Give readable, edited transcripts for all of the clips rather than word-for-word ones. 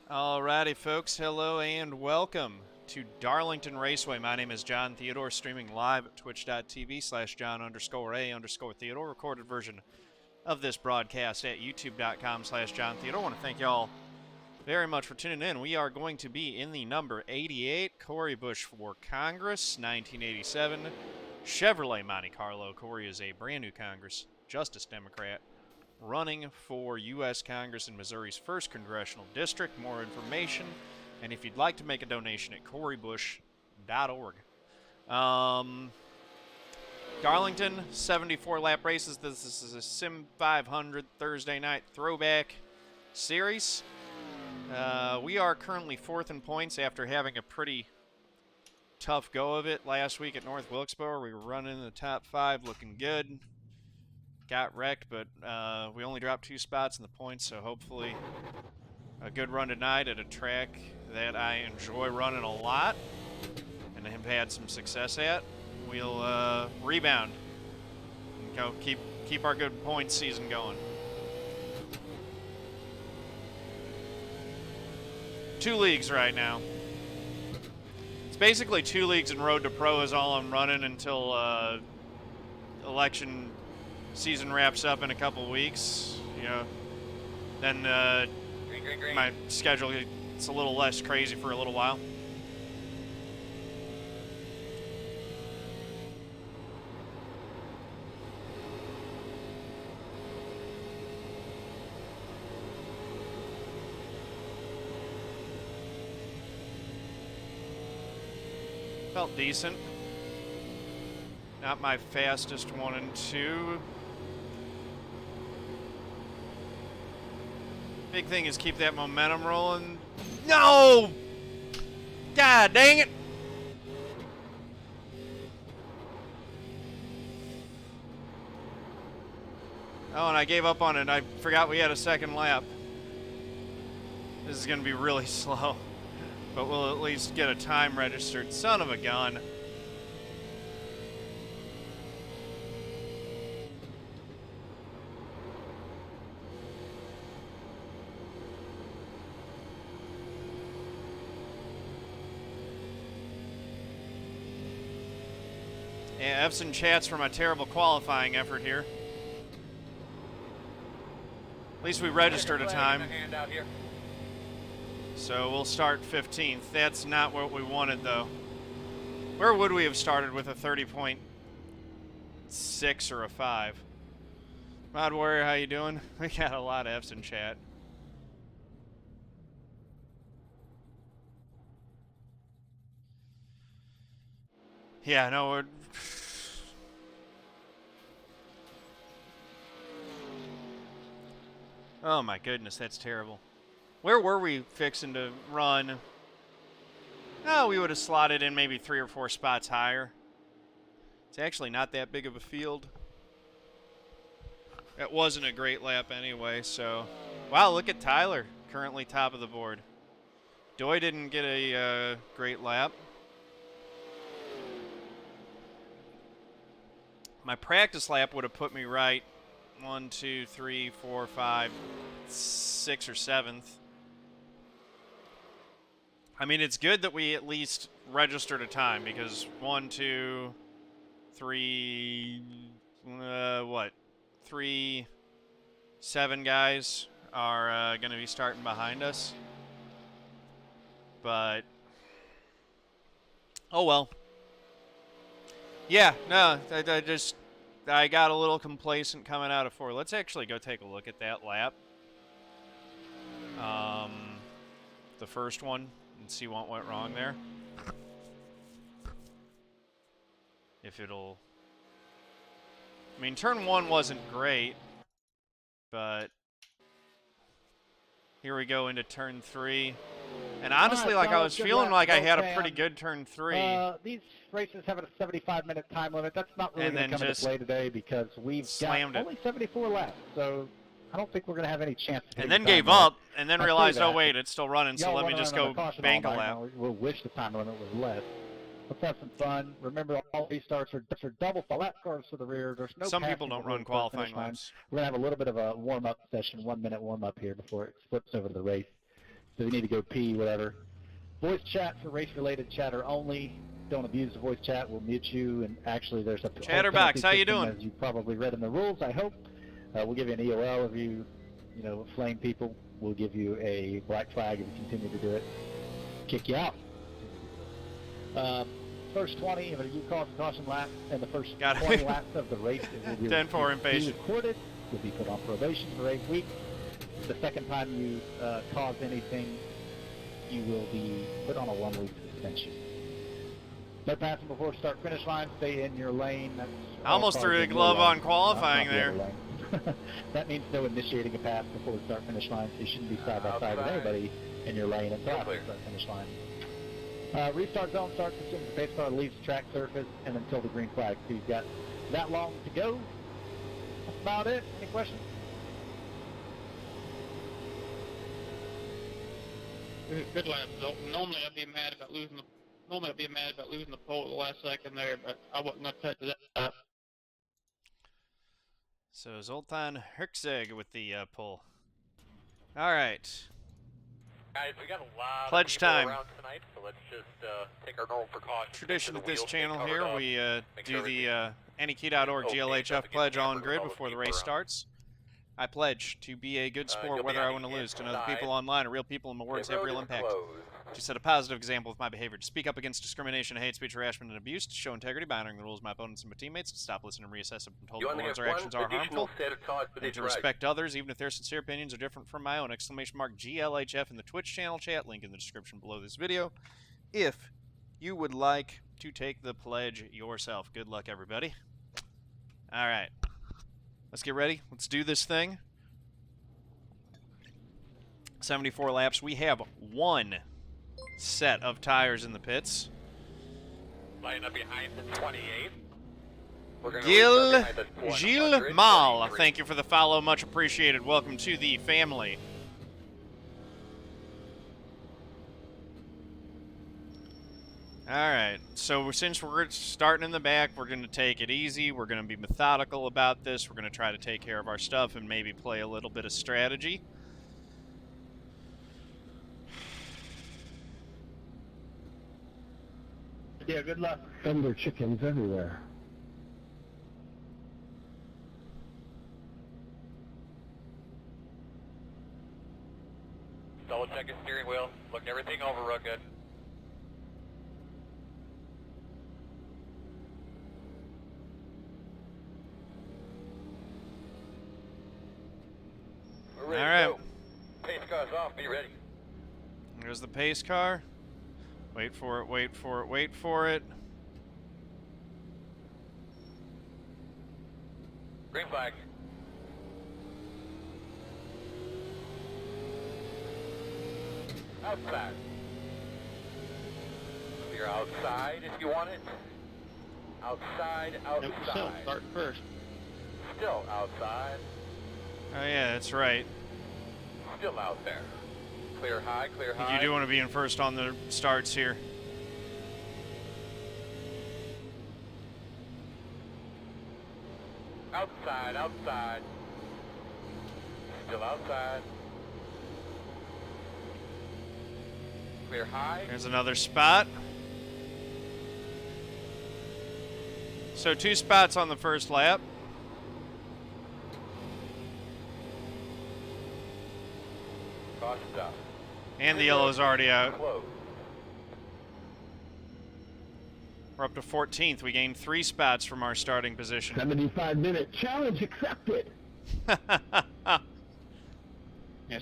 Alrighty, folks. Hello and welcome to Darlington Raceway. My name is John Theodore, streaming live at twitch.tv/John_A_Theodore. Recorded version of this broadcast at youtube.com/John Theodore. I want to thank y'all very much for tuning in. We are going to be in the number 88 Cory Busch for Congress, 1987 Chevrolet Monte Carlo. Cory is a brand new Congress Justice Democrat, running for U.S. Congress in Missouri's 1st Congressional District. More information, and if you'd like to make a donation at corybusch.org. Darlington, 74-lap races. This is a Sim500 Thursday night throwback series. We are currently 4th in points after having a pretty tough go of it last week at North Wilkesboro. We were running in the top 5, looking good. Got wrecked, but we only dropped 2 spots in the points, so hopefully a good run tonight at a track that I enjoy running a lot and have had some success at. We'll rebound and go keep our good points season going. 2 leagues right now. It's basically 2 leagues and Road to Pro is all I'm running until election season wraps up in a couple weeks. Then my schedule gets a little less crazy for a little while. Felt decent. Not my fastest 1 and 2. Big thing is keep that momentum rolling. No! God dang it! Oh, and I gave up on it. I forgot we had a 2nd lap. This is going to be really slow. But we'll at least get a time registered. Son of a gun. Yeah, F's and chats for my terrible qualifying effort here. At least we registered a time. So we'll start 15th. That's not what we wanted, though. Where would we have started with a 30.6 or a 5? Mod Warrior, how you doing? We got a lot of F's in chat. Yeah, no, we're... Oh my goodness, that's terrible. Where were we fixing to run? Oh, we would have slotted in maybe 3 or 4 spots higher. It's actually not that big of a field. It wasn't a great lap anyway, so... Wow, look at Tyler, currently top of the board. Doy didn't get a great lap. My practice lap would have put me right 1, 2, 3, 4, 5, 6 or 7th. I mean, it's good that we at least registered a time because 1, 2, 3, 3, 7 guys are going to be starting behind us. But, oh well. Yeah, no, I got a little complacent coming out of 4. Let's actually go take a look at that lap. The first one, and see what went wrong there. If it'll... I mean, turn 1 wasn't great, but here we go into turn 3. And honestly, like, I was feeling like I had a pretty good turn 3. These races have a 75-minute time limit. That's not really going to come into play today because we've got only 74 laps. So I don't think we're going to have any chance. And then gave up, and then realized, oh, wait, it's still running, so let me just go bank a lap. We'll wish the time limit was less. Let's have some fun. Remember, all restarts are double lap cars to the rear. There's no Some people don't run qualifying laps. We're going to have a little bit of a warm-up session, 1-minute warm-up here before it flips over to the race. If you need to go pee, whatever. Voice chat for race-related chatter only. Don't abuse the voice chat. We'll mute you. And actually, there's a Chatterbox. How you doing? As you probably read in the rules, I hope. We'll give you an EOL if you flame people. We'll give you a black flag if you continue to do it. Kick you out. First 20, if you cause a caution lap, and the first 20 laps of the race will be 10-4 impatient. recorded. You'll be put on probation for 8 weeks. The second time you cause anything, you will be put on a 1-week suspension. No passing before start-finish line. Stay in your lane. That's I almost threw a glove on qualifying there. That means no initiating a pass before the start-finish line. So you shouldn't be side-by-side with anybody in your lane until after the start-finish line. Restart zone starts as soon as the pace car leaves the track surface and until the green flag. So you've got that long to go. That's about it. Any questions? Good lap, Zoltan. Normally I'd be mad about losing the pole at the last second there, but I wasn't going to touch that. So Zoltan Herczeg with the pull. All right. Guys, we got a lot Pledge of people time. around tonight, so let's just take our normal precautions. Tradition Make of sure the this wheels channel get here, covered we up. do the AnyKey.org Okay, GLHF stuff pledge against on the grid camera, before the people race around. starts. I pledge to be a good sport you'll whether be I on win or the lose, to know the inside. people online are real people and my words The have road real is impact. closed. To set a positive example with my behavior, to speak up against discrimination, hate speech, harassment, and abuse, to show integrity by honoring the rules of my opponents and my teammates, to stop listening and reassess if I'm told You that only words have or one actions are additional harmful, set of cards for and this to race. respect others, even if their sincere opinions are different from my own. Exclamation mark GLHF in the Twitch channel chat, link in the description below this video, if you would like to take the pledge yourself. Good luck, everybody. All right. Let's get ready. Let's do this thing. 74 laps. We have one set of tires in the pits. Line up behind the 28. We're gonna Gil restart behind the 100, Gilles Mal, 43. thank you for the follow. Much appreciated. Welcome to the family. All right, so since we're starting in the back, we're going to take it easy. We're going to be methodical about this. We're going to try to take care of our stuff and maybe play a little bit of strategy. Yeah, good luck. Thunder chickens everywhere. Double check the steering wheel. Look everything over real good. We're ready All to right. go. Pace car's off. Be ready. There's the pace car. Wait for it, wait for it, wait for it. Green flag. Outside. You're outside if you want it. Outside, Nope, still outside. start first. Still outside. Oh yeah, that's right. Still out there. Clear high, clear high. You do want to be in first on the starts here. Outside, outside. Still outside. Clear high. There's another spot. So 2 spots on the first lap. Caution stop. And the yellow's already out. Close. We're up to 14th. We gained 3 spots from our starting position. 75-minute challenge accepted. Yeah,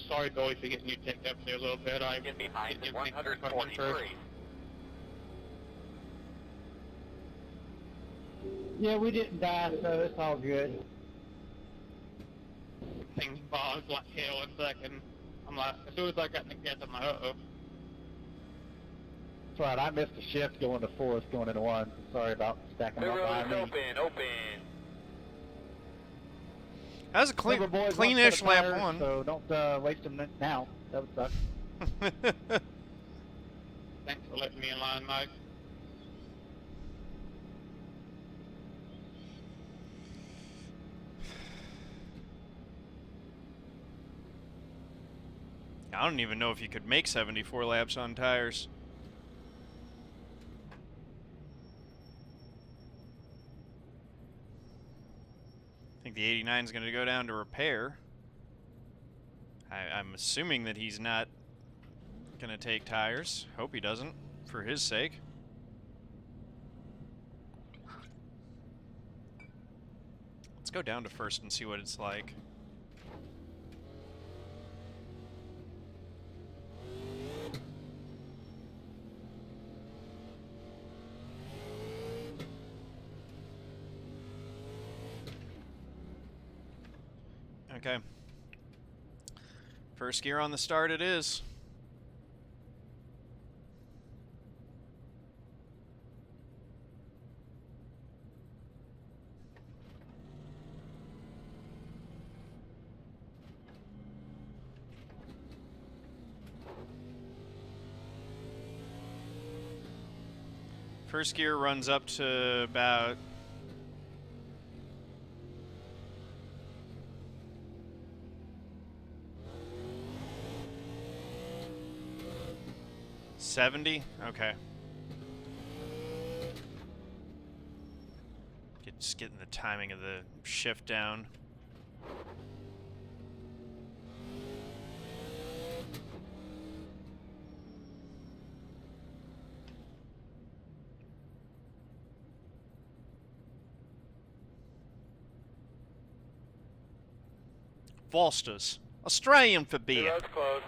sorry, Doy, for getting you ticked up there a little bit. I Get behind didn't the think I was 143. Yeah, we didn't die, so it's all good. Things bogged like hell in second. I'm like, as soon as I got in the gas, I'm like, uh-oh. That's right, I missed a shift going to fourth, going into one. Sorry about stacking The them up road behind is me. open. That was a clean, Remember, boys, clean-ish one set of lap tires, one. So don't waste them now. That would suck. Thanks for letting me in line, Mike. I don't even know if you could make 74 laps on tires. I think the 89 is going to go down to repair. I'm assuming that he's not going to take tires. Hope he doesn't, for his sake. Let's go down to first and see what it's like. Okay. First gear on the start it is. First gear runs up to about 70? Okay. Just getting the timing of the shift down. Foster's. Australian for beer. That's close.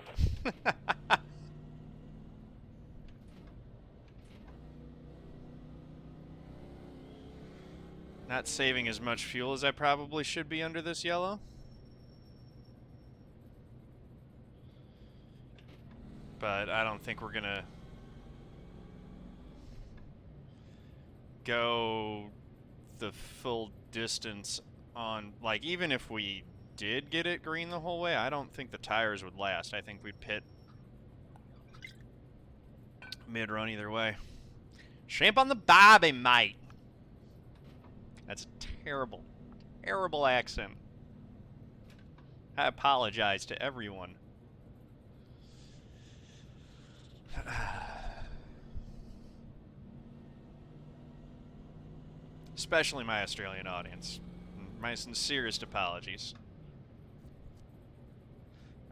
Not saving as much fuel as I probably should be under this yellow. But I don't think we're gonna go the full distance on, like, even if we did get it green the whole way, I don't think the tires would last. I think we'd pit mid-run either way. Champ on the bobby, mate. That's a terrible, terrible accent. I apologize to everyone. Especially my Australian audience. My sincerest apologies.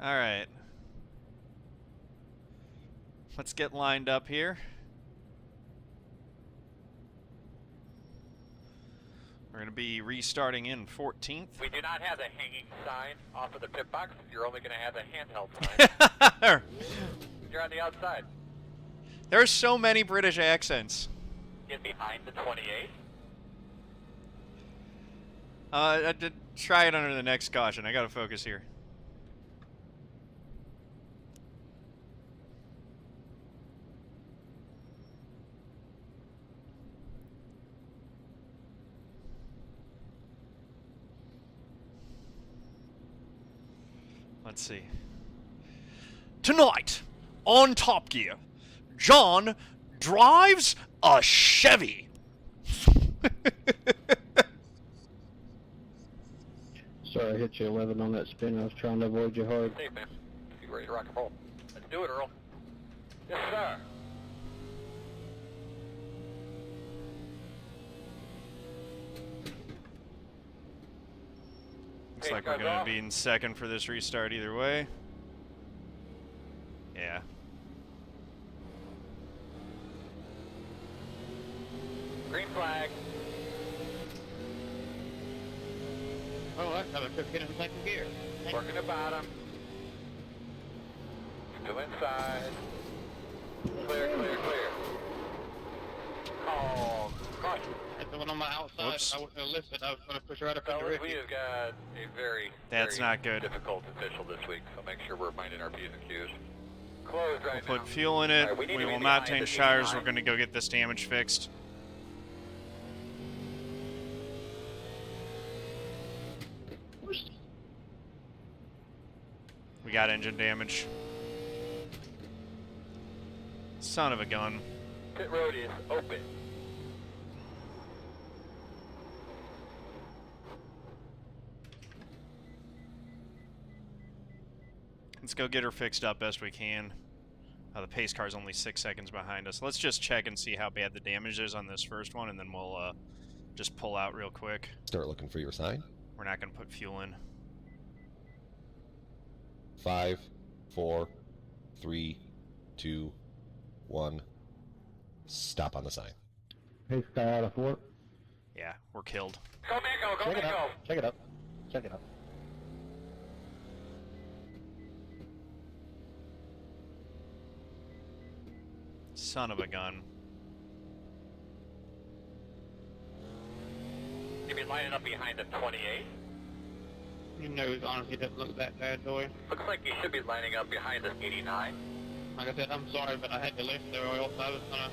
Alright. Let's get lined up here. We're going to be restarting in 14th. We do not have the hanging sign off of the pit box. You're only going to have the handheld sign. You're on the outside. There are so many British accents. Get behind the 28. I did try it under the next caution. I got to focus here. Let's see. Tonight, on Top Gear, John drives a Chevy. Sorry, I hit you 11 on that spin. I was trying to avoid you hard. Safe, man. You ready to rock and roll? Let's do it, Earl. Yes, sir. Looks like we're going to be in second for this restart either way. Yeah. Green flag. Oh, that fella took it in second gear. Working the bottom. Still inside. Clear, clear, clear. Oh, caution. That's the one on my outside. Whoops. I wouldn't have lifted. I was going to push right up into Fellas, we Ricky. have got a very, That's very not good. difficult official this week, so make sure we're minding our P's and Q's. Closed right We'll now. put fuel in it. All right, we need We to be will not behind change the tires. 89. We're going to go get this damage fixed. We got engine damage. Son of a gun. Pit road is open. Let's go get her fixed up best we can. The pace car's only 6 seconds behind us. Let's just check and see how bad the damage is on this first one, and then we'll just pull out real quick. Start looking for your sign. We're not going to put fuel in. 5, 4, 3, 2, 1. Stop on the sign. Pace car out of 4. Yeah, we're killed. Go Mango, go Check it Mango. up. Check it up. Check it up. Son of a gun. You'll be lining up behind the 28. Your nose honestly doesn't look that bad, Doy. Looks like you should be lining up behind the 89. Like I said, I'm sorry, but I had to lift there, or else I was gonna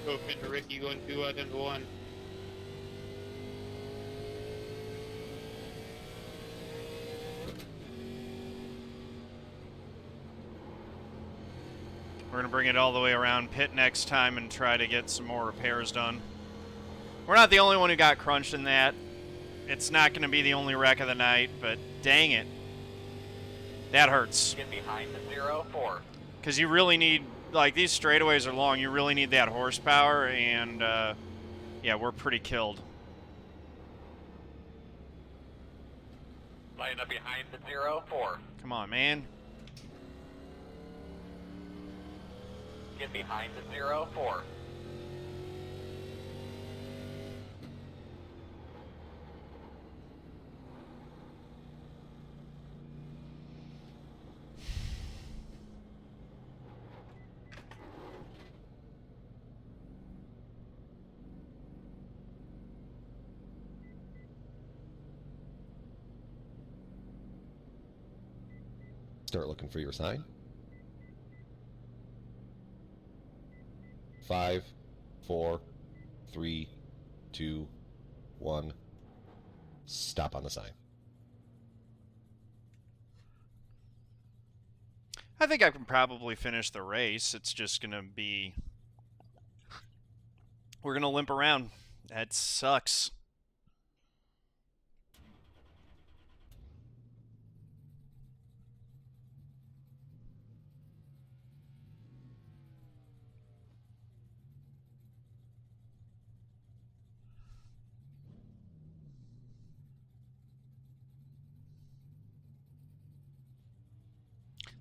go into Ricky going 2 into 1. We're going to bring it all the way around pit next time and try to get some more repairs done. We're not the only one who got crunched in that. It's not going to be the only wreck of the night, but dang it. That hurts. Get behind the 04. Because you really need, like, these straightaways are long. You really need that horsepower, and, yeah, we're pretty killed. Lining up behind the 04. Come on, man. Get behind the 04. Start looking for your sign. 5, 4, 3, 2, 1. Stop on the sign. I think I can probably finish the race. It's just going to be... We're going to limp around. That sucks.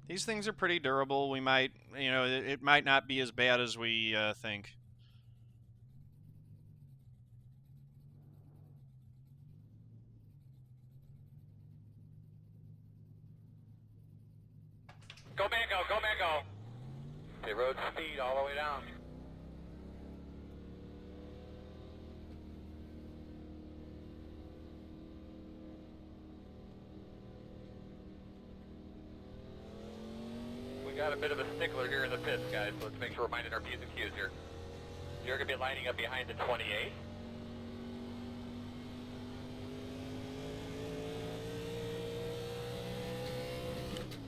These things are pretty durable. We might, you know, it might not be as bad as we think. Go Mango, go Mango. The road speed all the way down. We got a bit of a stickler here in the pits, guys, so let's make sure we're minding our P's and Q's here. You're going to be lining up behind the 28.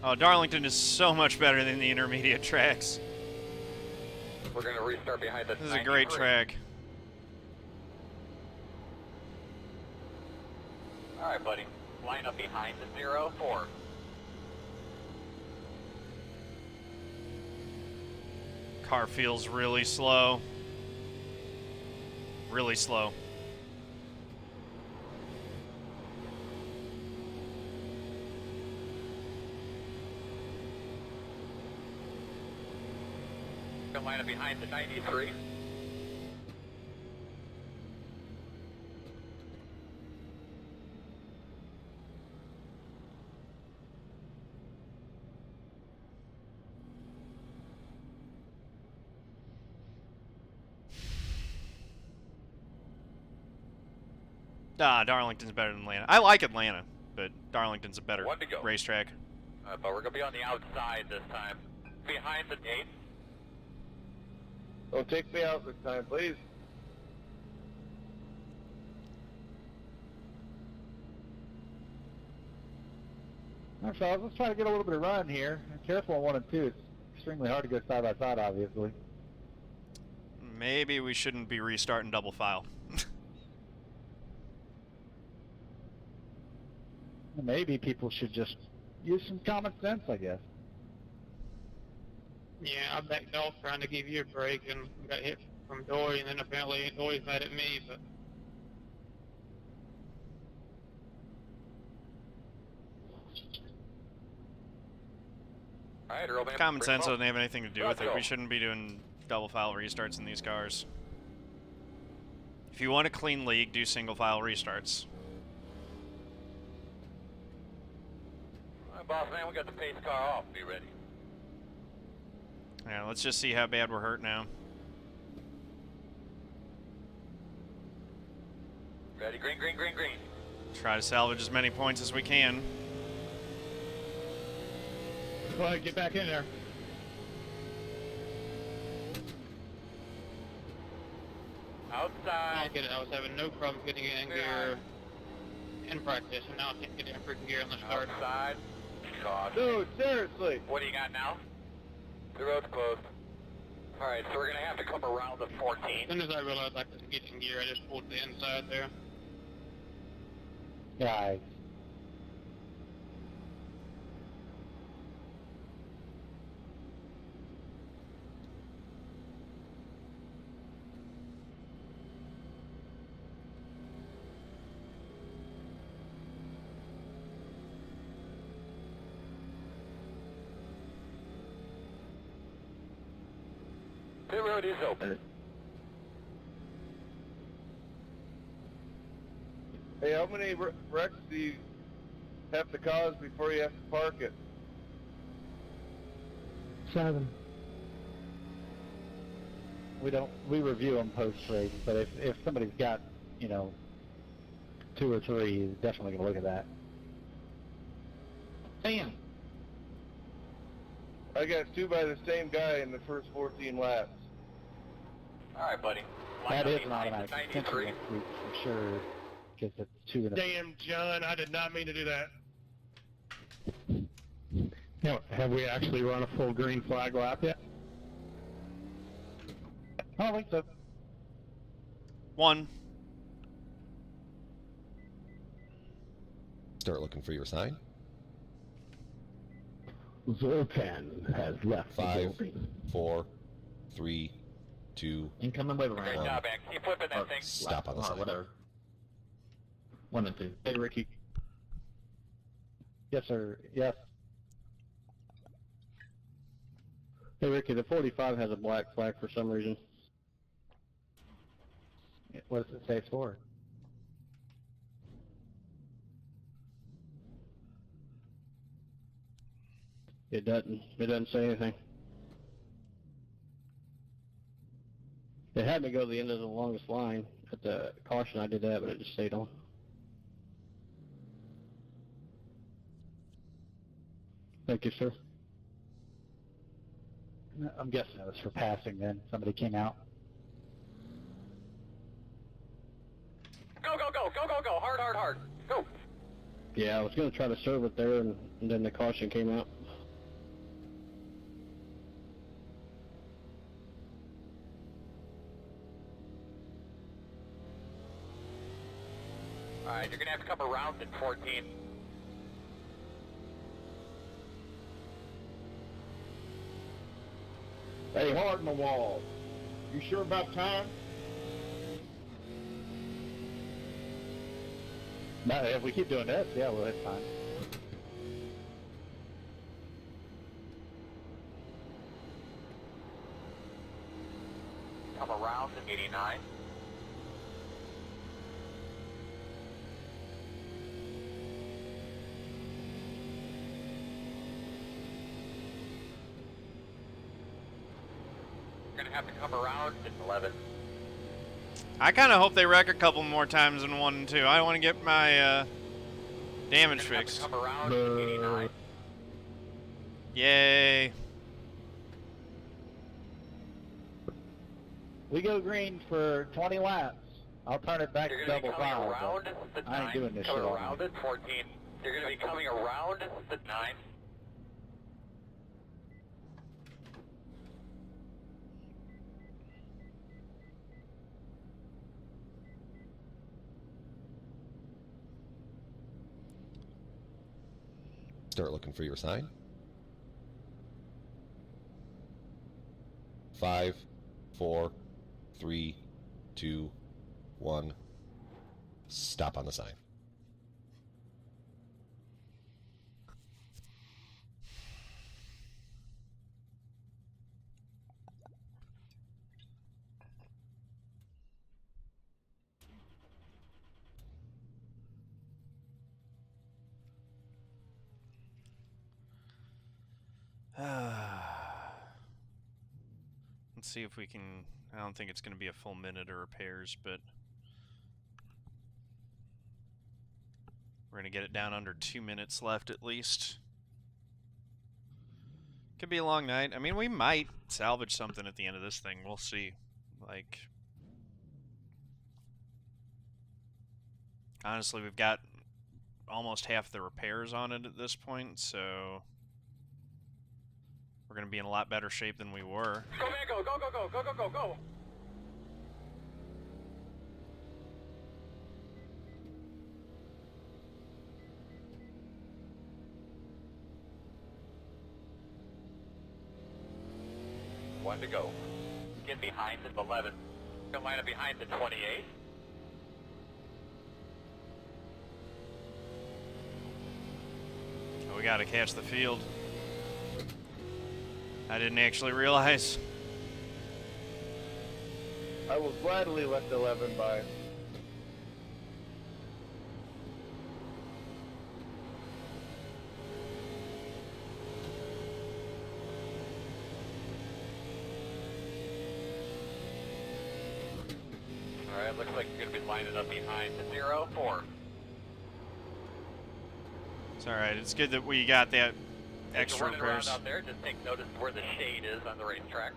Oh, Darlington is so much better than the intermediate tracks. We're going to restart behind the This is a great 93. track. All right, buddy. Line up behind the 04. Car feels really slow. Really slow. Gonna line up behind the 93. Darlington's better than Atlanta. I like Atlanta, but Darlington's a better One to go. racetrack. But we're gonna be on the outside this time. Behind the 8. Don't take me out this time, please. All right, fellas, let's try to get a little bit of run here. Careful on 1 and 2. It's extremely hard to go side by side, obviously. Maybe we shouldn't be restarting double file. Maybe people should just use some common sense, I guess. Yeah, I backed off trying to give you a break and got hit from Doy, and then apparently Doy's mad at me, but Alright, Earl, man. Common bring sense him doesn't have anything to do with it. Let's We go. shouldn't be doing double file restarts in these cars. If you want a clean league, do single file restarts. Alright, boss man, we got the pace car off. Be ready. Yeah, let's just see how bad we're hurt now. Ready, green, green, green, green. Try to salvage as many points as we can. Go ahead, get back in there. Outside. I was having no problem getting in gear in practice, and now I can't get in freaking gear on the start. Outside. God. Dude, seriously. What do you got now? The road's closed. Alright, so we're gonna have to come around the 14. As soon as I realized I couldn't get in gear, I just pulled the inside there. Guys. Pit road is open. Hey, how many wrecks do you have to cause before you have to park it? 7. We review them post-race, but if somebody's got, 2 or 3, he's definitely going to look at that. 10. I got 2 by the same guy in the first 14 laps. Alright, buddy. That Line is up an behind automatic 93. potential next week for sure. Because it's 2 and a... Damn, John, I did not mean to do that. Have we actually run a full green flag lap yet? I don't think so. 1. Start looking for your sign. Zoltan has left. 5, 4, 3, 2, Incoming wave Great One. job, man. Keep flipping that thing. stop on the sign. Whatever. 1 and 2. Hey, Ricky. Yes, sir. Yes. Hey, Ricky, the 45 has a black flag for some reason. What does it say it's for? It doesn't say anything. It had me go to the end of the longest line. At the caution I did that, but it just stayed on. Thank you, sir. I'm guessing it was for passing then. Somebody came out. Go, go, go, go, go, go. Hard, hard, hard. Go. Yeah, I was going to try to serve it there, and then the caution came out. Alright, you're gonna have to come around in 14. Hey, hard in the wall. You sure about time? No, if we keep doing this, yeah, we'll hit time. Come around in 89. You're gonna have to come around in 11. I kind of hope they wreck a couple more times in 1 and 2. I want to get my damage You're gonna have to fixed. come around in 89. Yay. We go green for 20 laps. I'll turn it back You're to gonna be double coming file. around the I ain't 9. doing this coming shit all around night. at 14. You're gonna be coming around the 9. Start looking for your sign. 5, 4, 3, 2, 1. Stop on the sign. Let's see if we can... I don't think it's going to be a full minute of repairs, but... we're going to get it down under 2 minutes left at least. Could be a long night. I mean, we might salvage something at the end of this thing. We'll see. Like... honestly, we've got almost half the repairs on it at this point, so... we're going to be in a lot better shape than we were. Go, man, go, go, go, go, go, go, go, go. One to go. Get behind the 11. Go line up behind the 28. Oh, we got to catch the field. I didn't actually realize. I will gladly let the 11 by. Alright, looks like you're going to be lining up behind the 0, 4. It's alright, it's good that we got that As extra you're running around repairs. out there, just take notice where the shade is on the racetrack.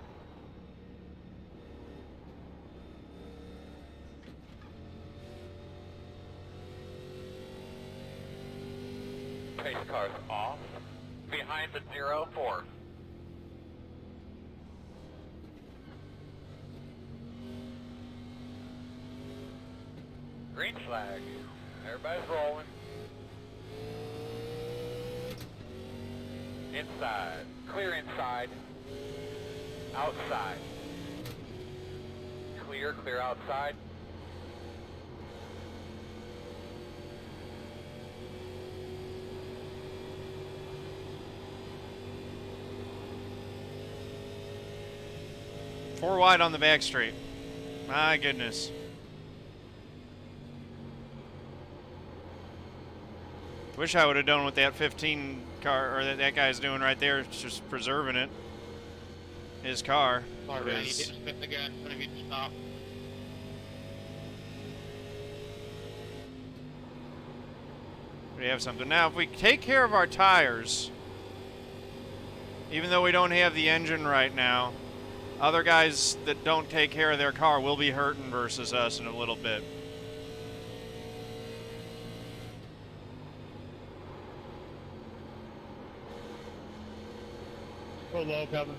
Pace cars off. Behind the 0, 4. Green flag. Everybody's rolling. Inside. Clear inside. Outside. Clear, clear outside. Four wide on the back straight. My goodness. Wish I would have done what that 15 car, or that guy's doing right there, just preserving it. His car. Sorry, Randy, you is- didn't spit the gas whenever you stop. We have something. Now, if we take care of our tires, even though we don't have the engine right now, other guys that don't take care of their car will be hurting versus us in a little bit. Go low, Kevin.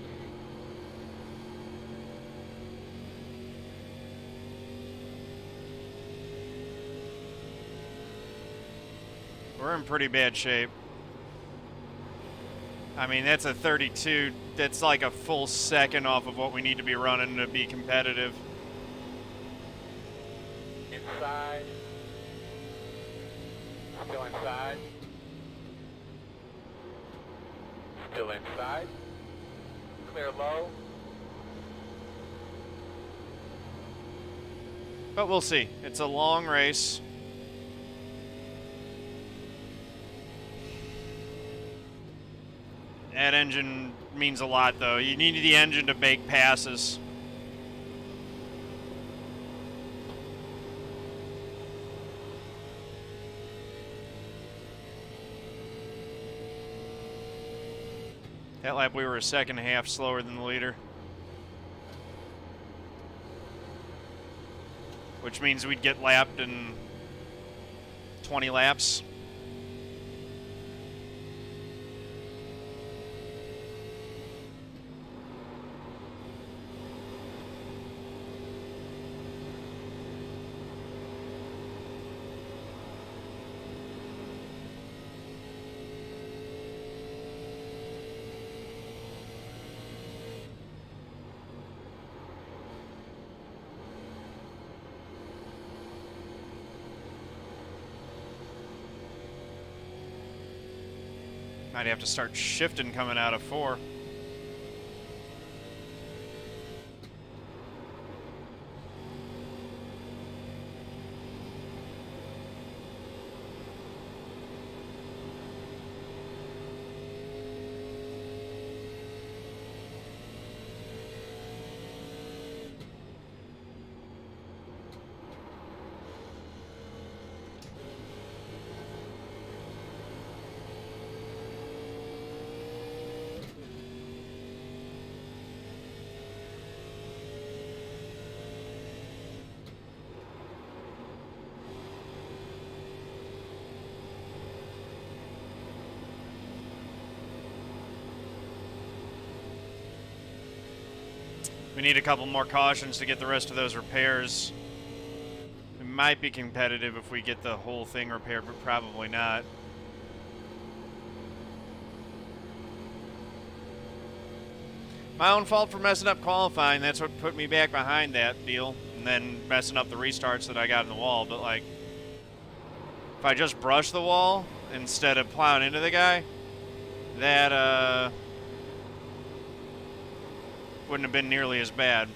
We're in pretty bad shape. I mean, that's a 32. That's like a full second off of what we need to be running to be competitive. Inside. Still inside. Still inside. Clear low. But we'll see. It's a long race. That engine means a lot, though. You need the engine to make passes. That lap we were a second and a half slower than the leader. Which means we'd get lapped in 20 laps. Might have to start shifting coming out of 4. We need a couple more cautions to get the rest of those repairs. It might be competitive if we get the whole thing repaired, but probably not. My own fault for messing up qualifying. That's what put me back behind that deal. And then messing up the restarts that I got in the wall. But, like, if I just brush the wall instead of plowing into the guy, that, wouldn't have been nearly as bad.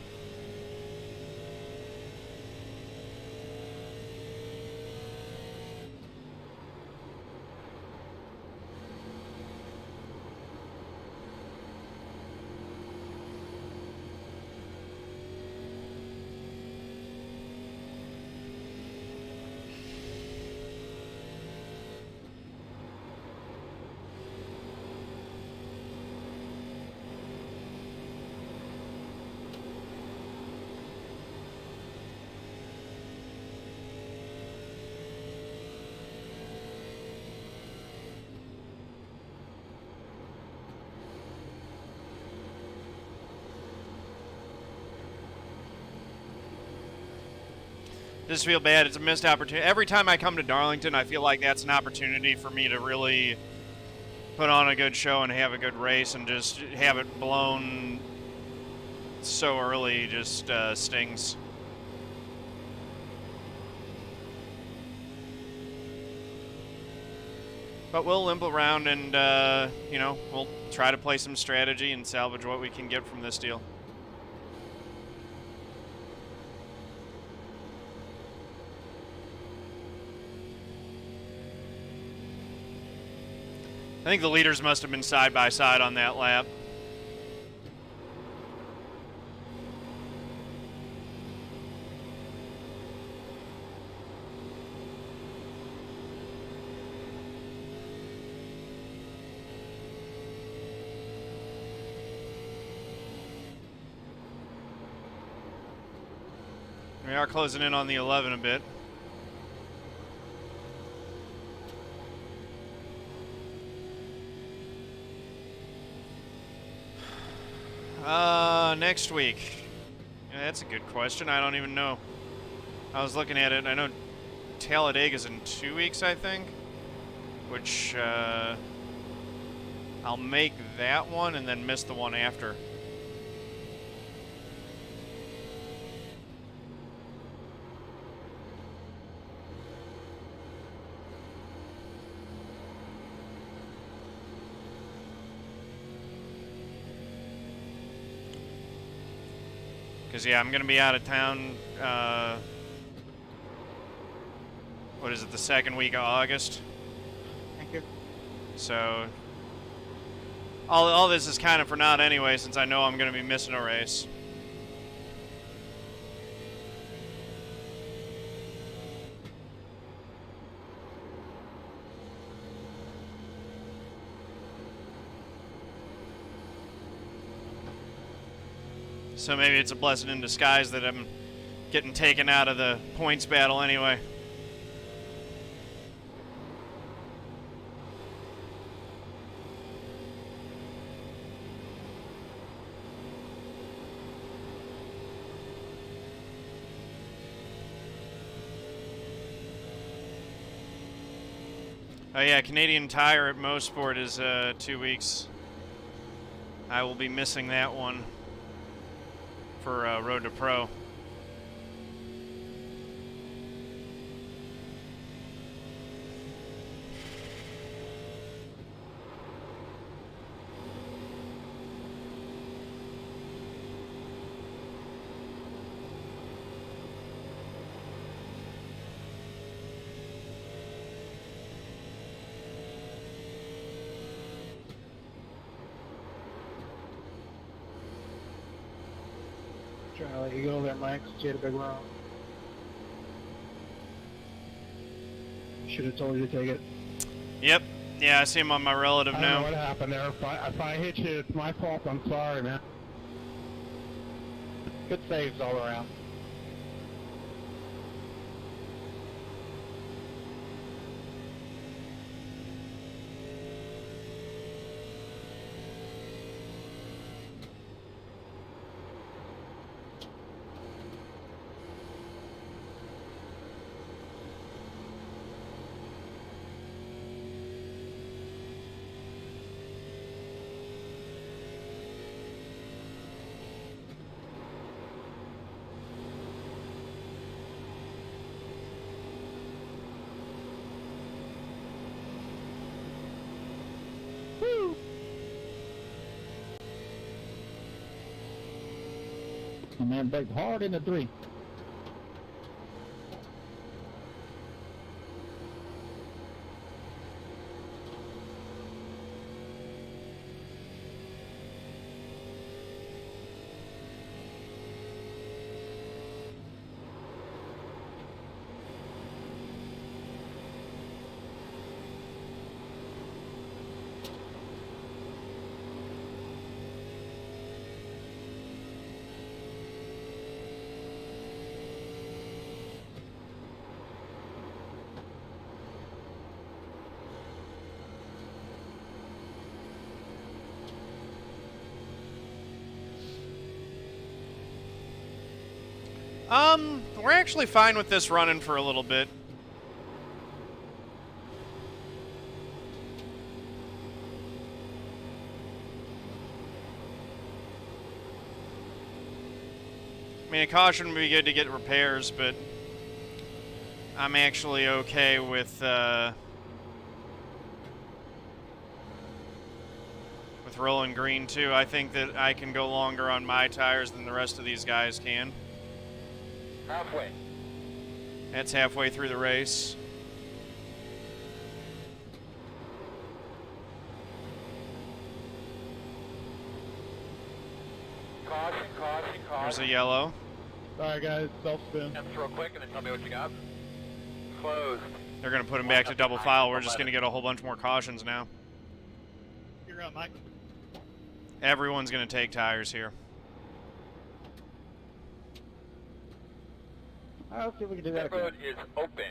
Just feel bad. It's a missed opportunity. Every time I come to Darlington, I feel like that's an opportunity for me to really put on a good show and have a good race, and just have it blown so early just stings. But we'll limp around and, you know, we'll try to play some strategy and salvage what we can get from this deal. I think the leaders must have been side by side on that lap. We are closing in on the 11 a bit. Next week. Yeah, that's a good question. I don't even know. I was looking at it. I know Talladega's in 2 weeks, I think. Which, I'll make that one and then miss the one after. Because, yeah, I'm going to be out of town, what is it, the second week of August? Thank you. So, all this is kind of for naught anyway, since I know I'm going to be missing a race. So maybe it's a blessing in disguise that I'm getting taken out of the points battle anyway. Oh yeah, Canadian Tire at Mosport is 2 weeks. I will be missing that one for Road to Pro. Trying to let you go there, Mike. You had a big round. Should have told you to take it. Yep. Yeah, I see him on my relative I don't know now. what happened there. If I hit you, it's my fault. I'm sorry, man. Good saves all around. And man, braked hard into 3. We're actually fine with this running for a little bit. I mean, a caution would be good to get repairs, but I'm actually okay with rolling green too. I think that I can go longer on my tires than the rest of these guys can. Halfway. That's halfway through the race. Caution, caution, There's caution. a yellow. Sorry, guys. Self-spin. Steps real quick and then tell me what you got. Closed. They're going to put him back to double file. We're just going to get a whole bunch more cautions now. You're up, Mike. Everyone's going to take tires here. Let's see if we can do that That road again. is open.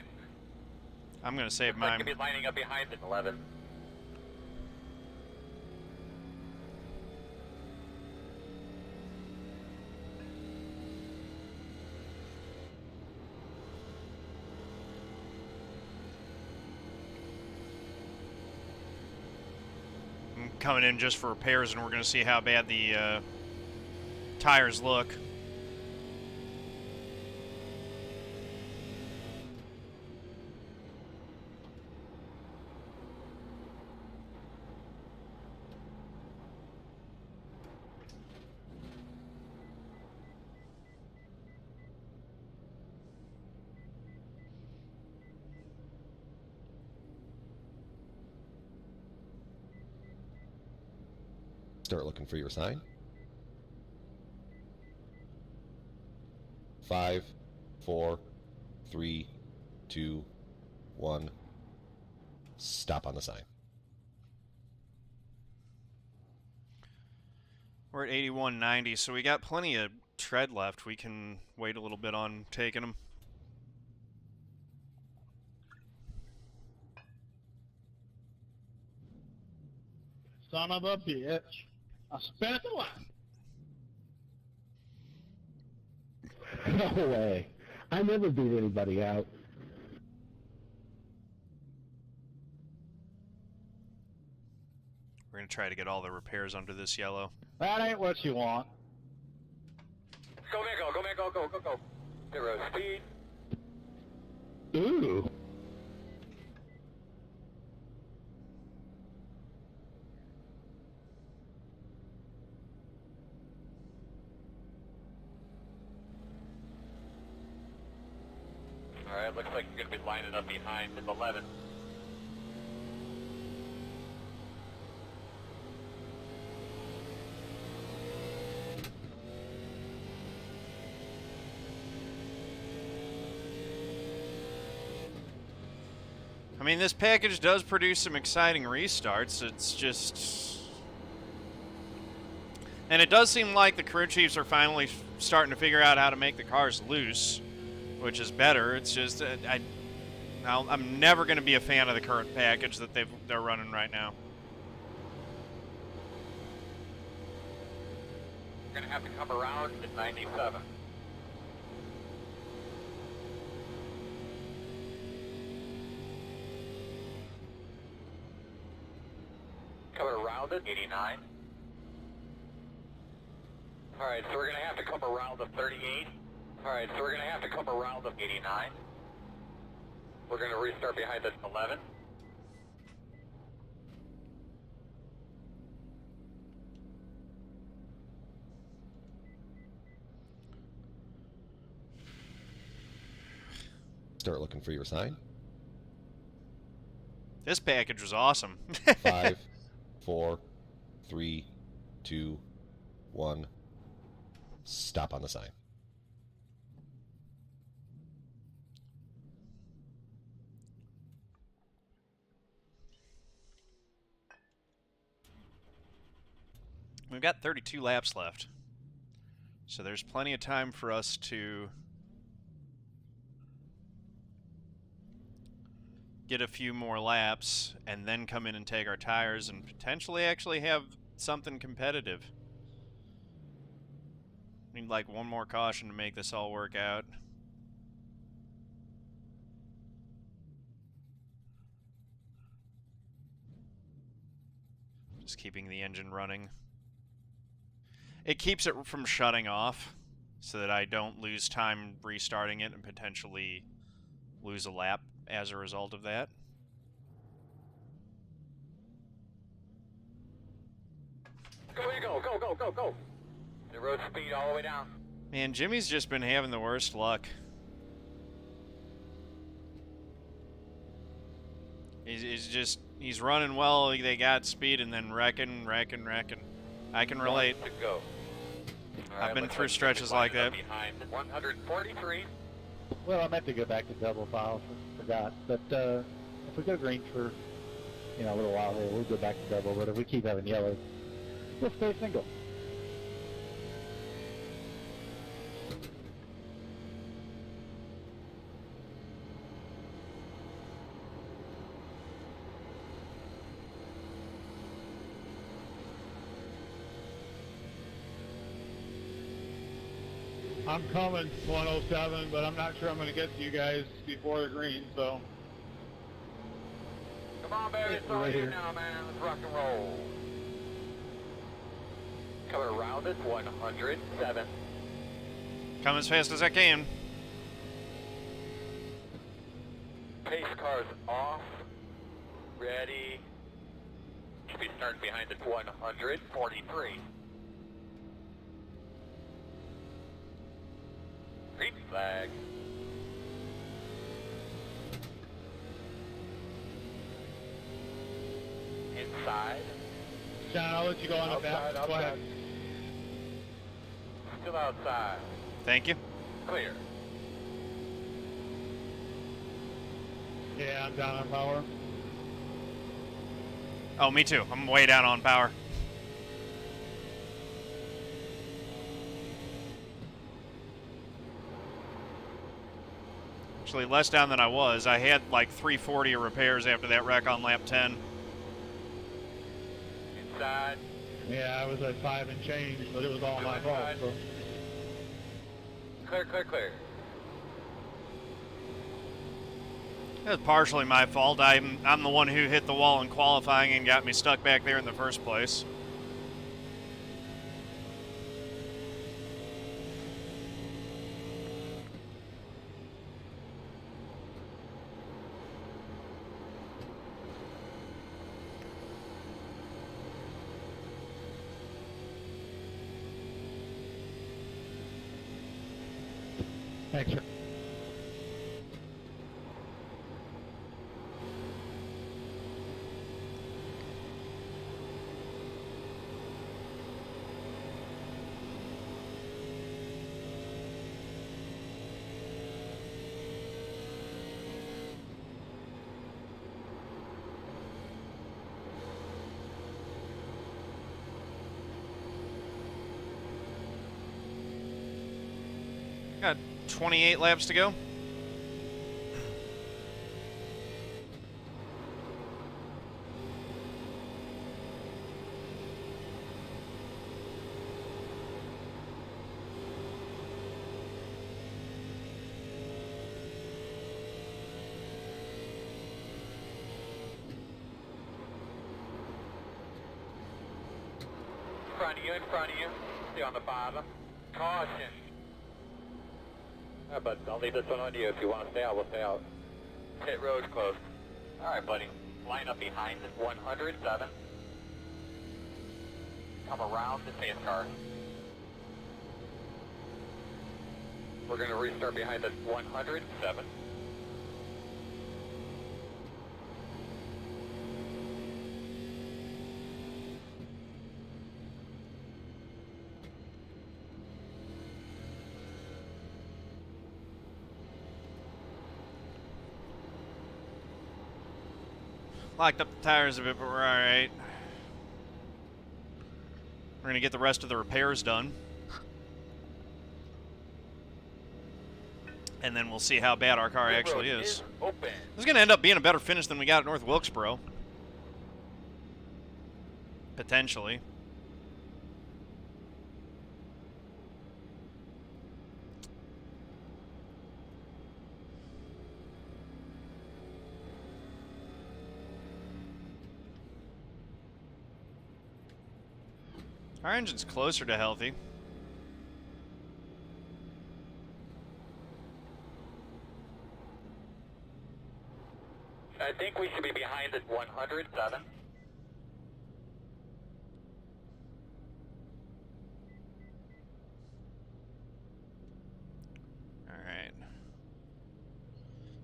I'm going to save Looks like mine. you'll be lining up behind it, 11. I'm coming in just for repairs, and we're going to see how bad the tires look. Start looking for your sign. 5, 4, 3, 2, 1. Stop on the sign. We're at 81.90, so we got plenty of tread left. We can wait a little bit on taking them. Son of a bitch. I spent the line. No way. I never beat anybody out. We're going to try to get all the repairs under this yellow. That ain't what you want. Go, man, go, go, man, go, go, go, go. 0 speed. Ooh. Alright, looks like you're going to be lining up behind the 11. I mean, this package does produce some exciting restarts. It's just... And it does seem like the crew chiefs are finally starting to figure out how to make the cars loose, which is better. It's just... I'm never going to be a fan of the current package that they're running right now. You're going to have to come around at 97. Coming around at 89. Alright, so we're going to have to come around the 38. Alright, so we're going to have to come around the 89. We're going to restart behind the 11. Start looking for your sign. This package was awesome. 5, 4, 3, 2, 1. Stop on the sign. We've got 32 laps left. So there's plenty of time for us to get a few more laps and then come in and take our tires and potentially actually have something competitive. Need like one more caution to make this all work out. Just keeping the engine running. It keeps it from shutting off so that I don't lose time restarting it and potentially lose a lap as a result of that. Go, you go, go, go, go, go. The road speed all the way down. Man, Jimmy's just been having the worst luck. He's running well, they got speed, and then wrecking. I can relate. To go. I've been through stretches like that. Behind 143. Well, I meant to go back to double file, forgot. But if we go green for a little while here, we'll go back to double. But if we keep having yellow, we'll stay single. I'm coming 107, but I'm not sure I'm going to get to you guys before the green, so. Come on, baby, it's all you now, man. Let's rock and roll. Coming around at 107. Come as fast as I can. Pace cars off. Ready. Should be starting behind at 143. Green flag. Inside. John, I'll let you go on the back. Go ahead. Still outside. Thank you. Clear. Yeah, I'm down on power. Oh, me too. I'm way down on power. Actually, less down than I was. I had like 340 of repairs after that wreck on lap 10. Inside. Yeah, I was at 5 and change, but it was all my fault. So. Clear, clear, clear. That's partially my fault. I'm the one who hit the wall in qualifying and got me stuck back there in the first place. Thanks, sir. Got 28 laps to go. In front of you. Stay on the bottom. Caution. Alright, bud. I'll leave this one on you. If you want to stay out, we'll stay out. Pit road's closed. Alright, buddy. Line up behind the 107. Come around the pace car. We're going to restart behind the 107. Locked up the tires a bit, but we're alright. We're going to get the rest of the repairs done. And then we'll see how bad our car actually is. This is going to end up being a better finish than we got at North Wilkesboro. Potentially. Our engine's closer to healthy. I think we should be behind the 107. All right.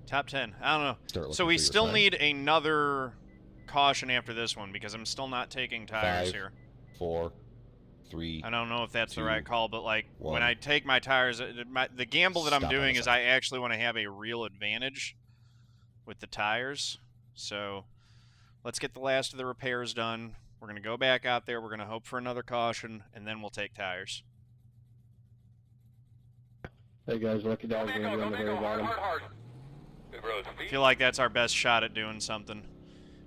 Top 10. I don't know. So for we your still sign. need another caution after this one because I'm still not taking tires 5, here. 4, 3. I don't know if that's the 2, right call, but like when 1. I take my tires, the gamble that I'm Stop on doing the is side. I actually want to have a real advantage with the tires. So let's get the last of the repairs done. We're going to go back out there. We're going to hope for another caution, and then we'll take tires. Hey guys, Lucky Dog's going to be on the very bottom. I feel like that's our best shot at doing something.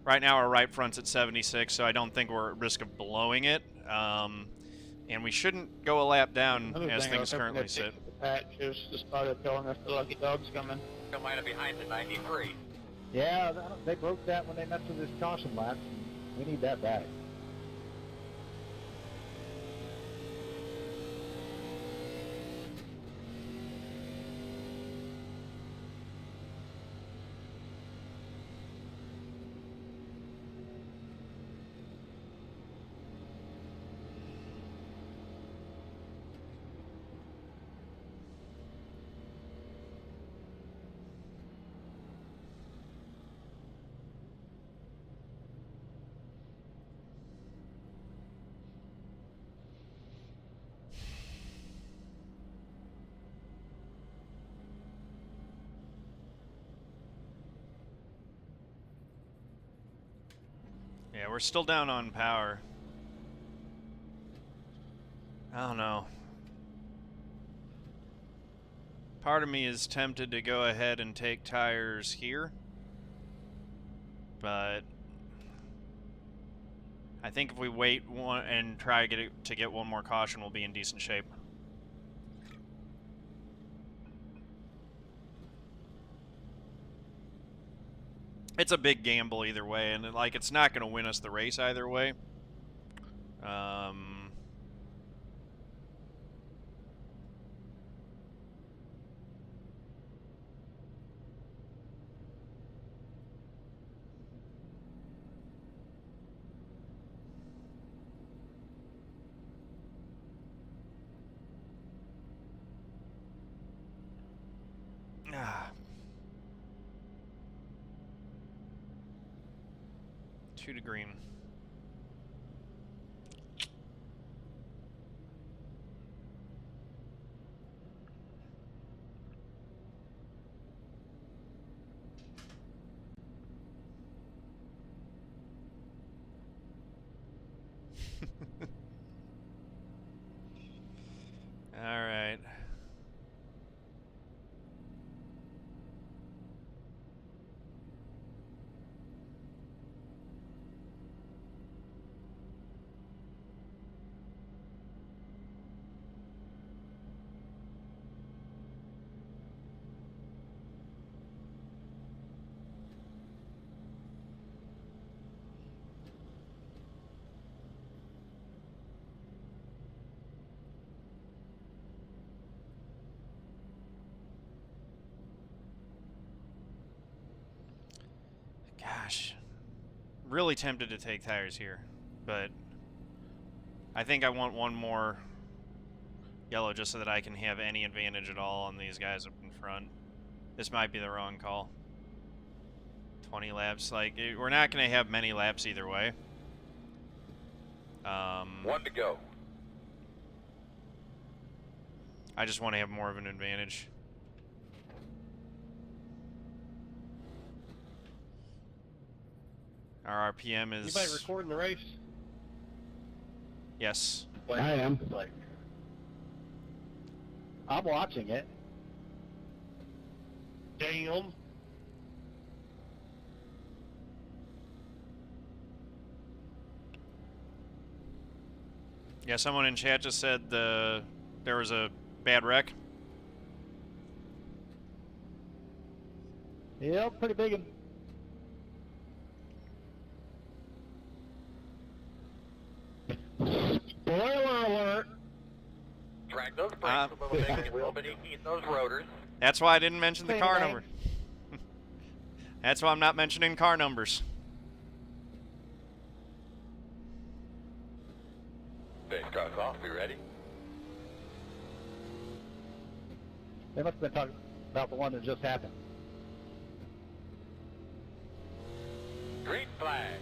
Right now our right front's at 76, so I don't think we're at risk of blowing it. And we shouldn't go a lap down Another as thing I was things hoping currently they'd sit. fix with the patch is to start telling us the Lucky Dog's coming. Come line up behind the 93. Yeah, they broke that when they messed with this caution lap. We need that back. Yeah, we're still down on power. I don't know. Part of me is tempted to go ahead and take tires here. But I think if we wait one and try to get one more caution, we'll be in decent shape. It's a big gamble either way, and like it's not going to win us the race either way. Two to green. All right. Gosh. Really tempted to take tires here, but I think I want one more yellow just so that I can have any advantage at all on these guys up in front. This might be the wrong call. 20 laps. Like, we're not going to have many laps either way. 1 to go. I just want to have more of an advantage. Our RPM is... Anybody recording the race? Yes. I am. I'm watching it. Damn. Yeah, someone in chat just said there was a bad wreck. Yeah, pretty big one. Spoiler alert. Drag those brakes a little bit, get a little bit of heat in those rotors. That's why I didn't mention the Say car the number. That's why I'm not mentioning car numbers. Base car's off, be ready. They must have been talking about the one that just happened. Green flag.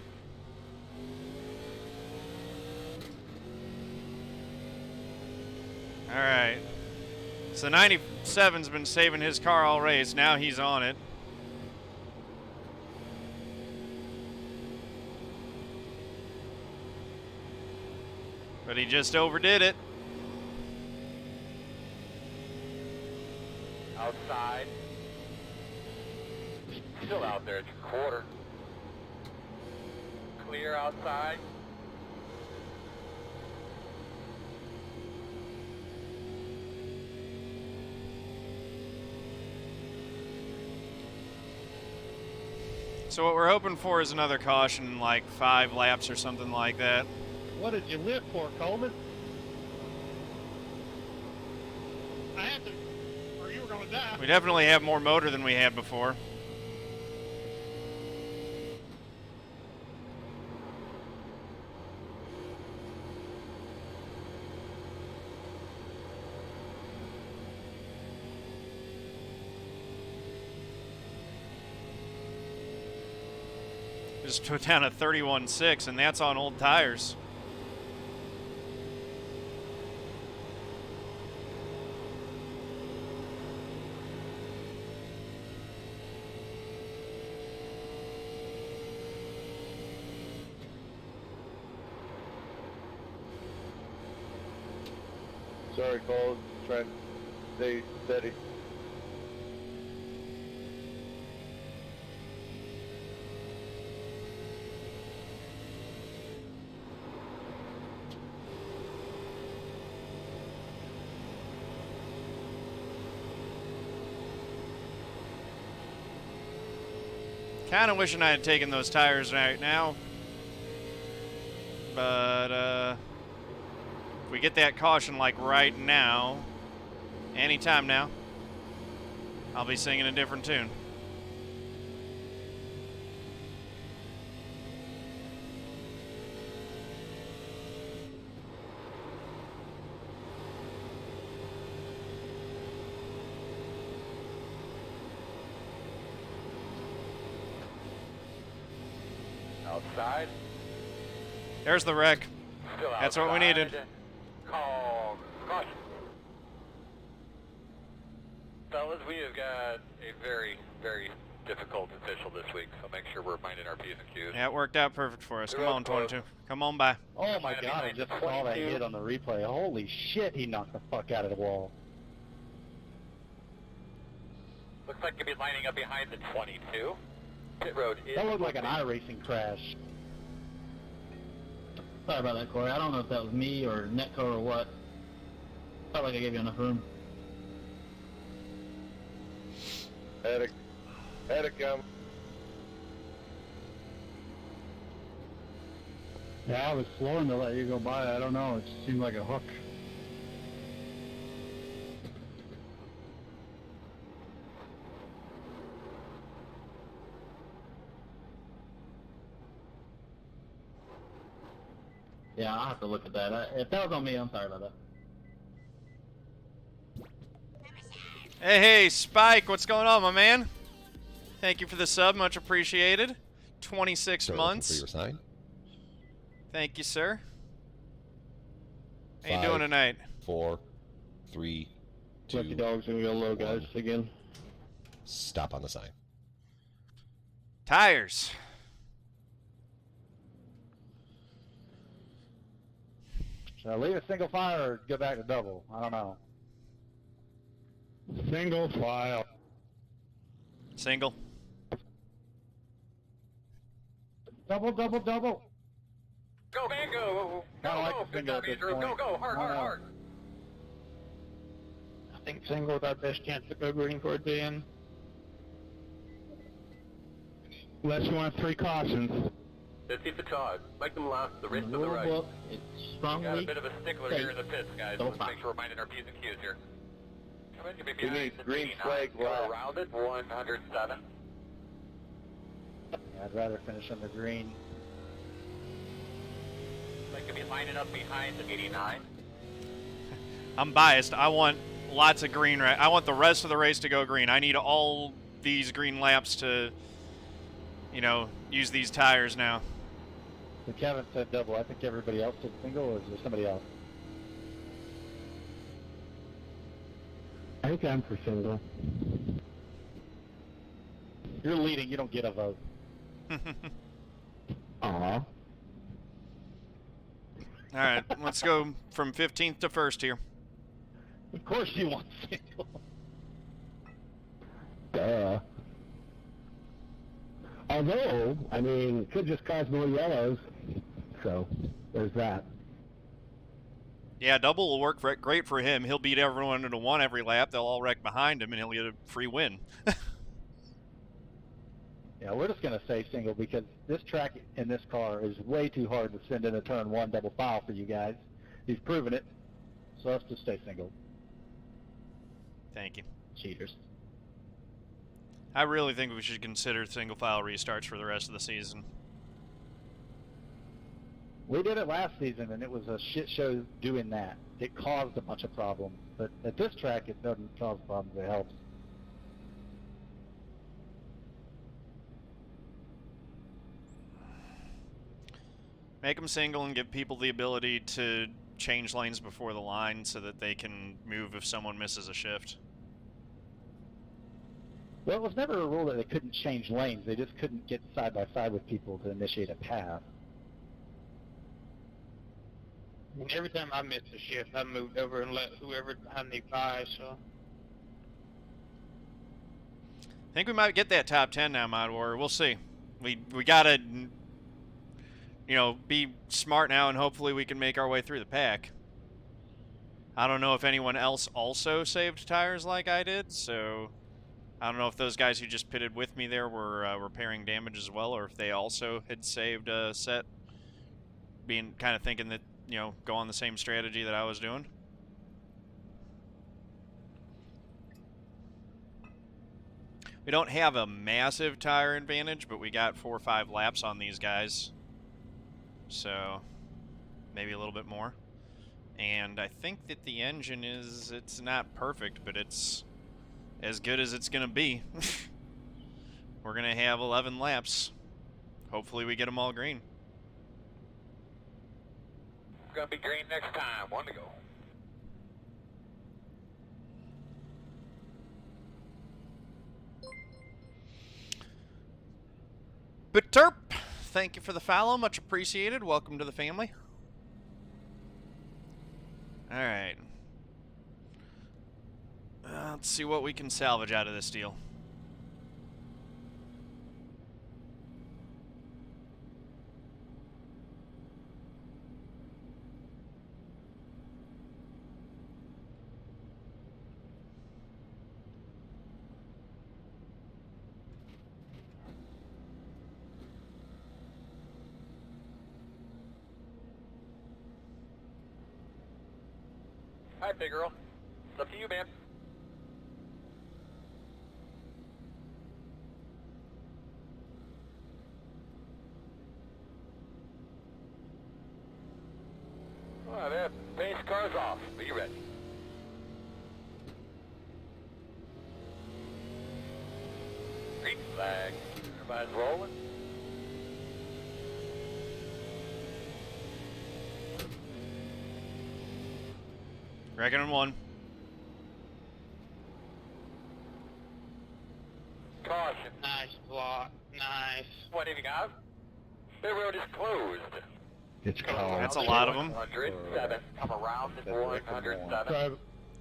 Alright. So 97's been saving his car all race. Now he's on it. But he just overdid it. Outside. Still out there, it's a quarter. Clear outside. So what we're hoping for is another caution, like 5 laps or something like that. What did you live for, Coleman? I had to, or you were gonna die. We definitely have more motor than we had before. Just put down a 31.6, and that's on old tires. Sorry, Cole. Trying to stay steady. Kind of wishing I had taken those tires right now. But, if we get that caution like right now, anytime now, I'll be singing a different tune. Outside. There's the wreck. Still That's what we needed. Call caution. Fellas, we have got a very, very difficult official this week, so make sure we're minding our P's and Q's. Yeah, it worked out perfect for us. Come on, 22. Come on by. Oh my god, I just saw that hit on the replay. Holy shit, he knocked the fuck out of the wall. Looks like you'll be lining up behind the 22. Pit road is... That looked like an iRacing crash. Sorry about that, Corey. I don't know if that was me or Netco or what. Felt like I gave you enough room. Had it come. Yeah, I was slowing to let you go by. I don't know. It just seemed like a hook. Yeah, I'll have to look at that. If that was on me, I'm sorry about that. Hey, Spike, what's going on, my man? Thank you for the sub, much appreciated. 26 For months. your sign. Thank you, sir. How you 5, doing tonight? 4, 3, 2. Lucky dog's gonna go low, guys, again. Stop on the sign. Tires. Should I leave a single file or go back to double? I don't know. Single file. Single. Double, double, double. Go, man, go. Kinda Go, like go. the Good single job, at this Andrew. Go, point. go. Hard, hard, hard. I think single with our best chance to go green towards the end. Unless you want 3 cautions. Let's see the Todd. Make them last the rest In of the the rule race. book, it's Got a strongly bit of a stickler here in the pits, guys. Don't Let's stop. make sure we're minding our P's and Q's here. Come in, We behind need the green 89. flag Go lap. around it, 107. Yeah, I'd rather finish on the green. Like to be lining up behind the 89. I'm biased. I want lots of green. I want the rest of the race to go green. I need all these green laps to, you know, use these tires now. So Kevin said double. I think everybody else said single, or is there somebody else? I think I'm for single. You're leading. You don't get a vote. Aw. All right, let's go from 15th to 1st here. Of course you want single. Duh. Although, I mean, it could just cause more yellows. So, there's that. Yeah, double will work great for him. He'll beat everyone into one every lap. They'll all wreck behind him, and he'll get a free win. Yeah, we're just going to say single because this track in this car is way too hard to send in a turn 1 double file for you guys. He's proven it. So let's just stay single. Thank you. Cheaters. I really think we should consider single file restarts for the rest of the season. We did it last season, and it was a shit show doing that. It caused a bunch of problems. But at this track, it doesn't cause problems. It helps. Make them single and give people the ability to change lanes before the line so that they can move if someone misses a shift. Well, it was never a rule that they couldn't change lanes. They just couldn't get side by side with people to initiate a path. And every time I missed a shift, I moved over and let whoever behind me by, so. I think we might get that top 10 now, Mod Warrior. We'll see. We gotta, you know, be smart now, and hopefully we can make our way through the pack. I don't know if anyone else also saved tires like I did, so I don't know if those guys who just pitted with me there were repairing damage as well, or if they also had saved a set, being kind of thinking that, you know, go on the same strategy that I was doing. We don't have a massive tire advantage, but we got 4 or 5 laps on these guys. So, maybe a little bit more. And I think that the engine it's not perfect, but it's as good as it's going to be. We're going to have 11 laps. Hopefully we get them all green. Gonna be green next time. 1 to go. But Terp, thank you for the follow. Much appreciated. Welcome to the family. Alright. Let's see what we can salvage out of this deal. Hi, big girl. It's up to you, man. Yep, pace car's off. Are you ready? Green flag. Everybody's rolling. Reckoning one. Caution. Nice block. Nice. What have you got? The road is closed. It's called. That's a lot of them. 107. Come around at 107. Sorry,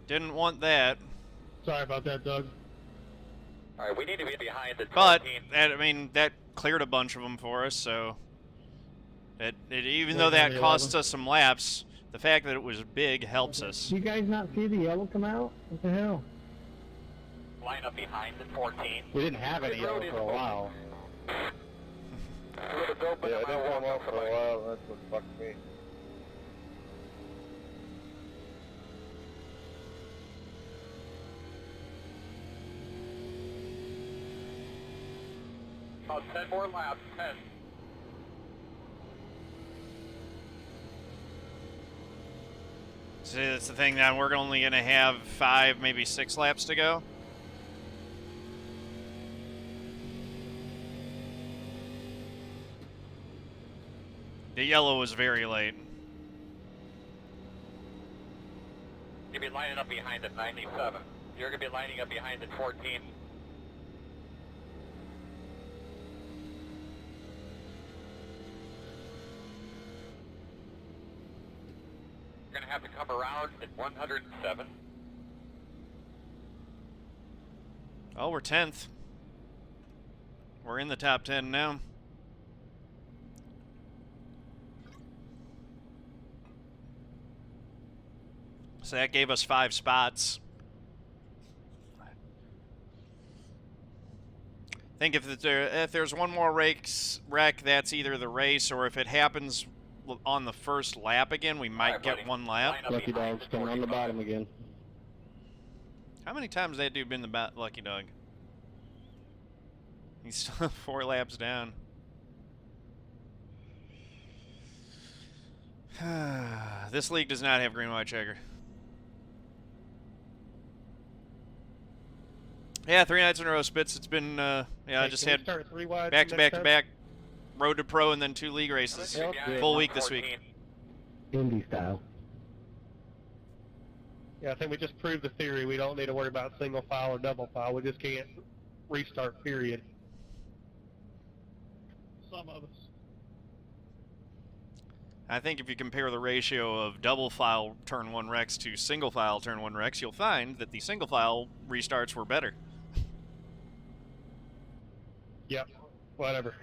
Didn't want that. sorry about that, Doug. Alright, we need to be behind the But 14. I mean, that cleared a bunch of them for us. So, even Yeah, though that yeah, cost yeah. us some laps, the fact that it was big helps us. Do you guys not see the yellow come out? What the hell? Line up behind the 14. We didn't have any yellow for a while. The road is open. Yeah, I and didn't I come walk off up for the a line. while. That's what fucked me. About 10 more laps. 10. See, that's the thing. Now we're only going to have 5, maybe 6 laps to go. The yellow was very late. You'll be lining up behind the 97. You're going to be lining up behind the 14. You're going to have to come around at 107. Oh, we're 10th. We're in the top 10 now. So that gave us 5 spots. I think if there's one more wreck, that's either the race, or if it happens on the first lap again, we might Alright, get buddy. one lap. Line up Lucky behind dog's the coming on the 45. bottom again. How many times has that dude been the lucky dog? He's still 4 laps down. This league does not have green white checker. Yeah, 3 nights in a row, Spitz. It's been yeah, I Hey, just can we had start 3 wide back to next back to time? back, road to pro, and then 2 league races. You're gonna be behind Full the week this 14. week. Indy style. Yeah, I think we just proved the theory. We don't need to worry about single file or double file. We just can't restart, period. Some of us. I think if you compare the ratio of double file turn 1 wrecks to single file turn 1 wrecks, you'll find that the single file restarts were better. Yep, whatever.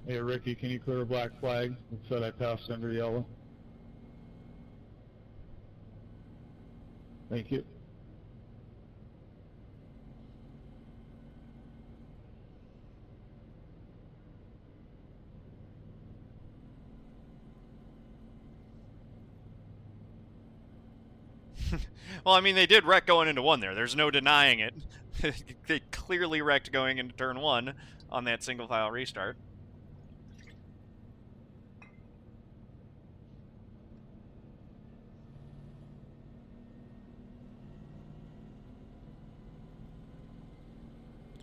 Hey, Ricky, can you clear a black flag? It said I passed under yellow. Thank you. Well, I mean, they did wreck going into 1 there. There's no denying it. They clearly wrecked going into turn 1 on that single file restart.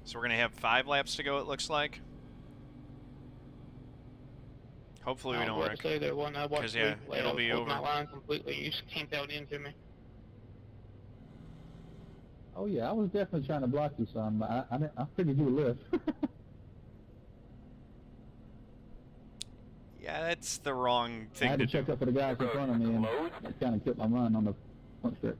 So we're going to have 5 laps to go, it looks like. Hopefully we don't wreck. say that one I watched 'Cause, yeah, replay, it'll I be was over. my line completely. You just came out into me. Oh yeah, I was definitely trying to block you some. I figured you would live. Yeah, that's the wrong I thing had to to do. check up for the guys in front of me, and that kind of killed my run on the front stretch.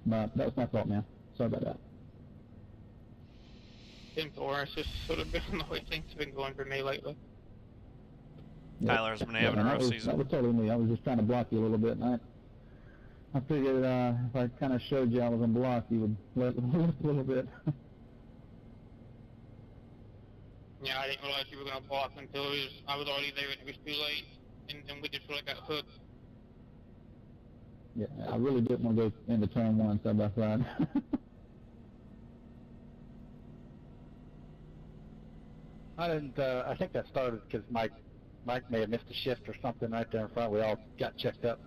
But that was my fault, man. Sorry about that. It's just sort of been the way things have been going for me lately. Tyler's been having a man, rough that season. was totally me. I was just trying to block you a little bit, and I figured if I kind of showed you I was on block, you would let a little bit. Yeah, I didn't realize you were going to block until I was already there and it was too late. And we just really got hooked. Yeah, I really didn't want to go into turn 1 side by side. I didn't. I think that started because Mike may have missed a shift or something right there in front. We all got checked up.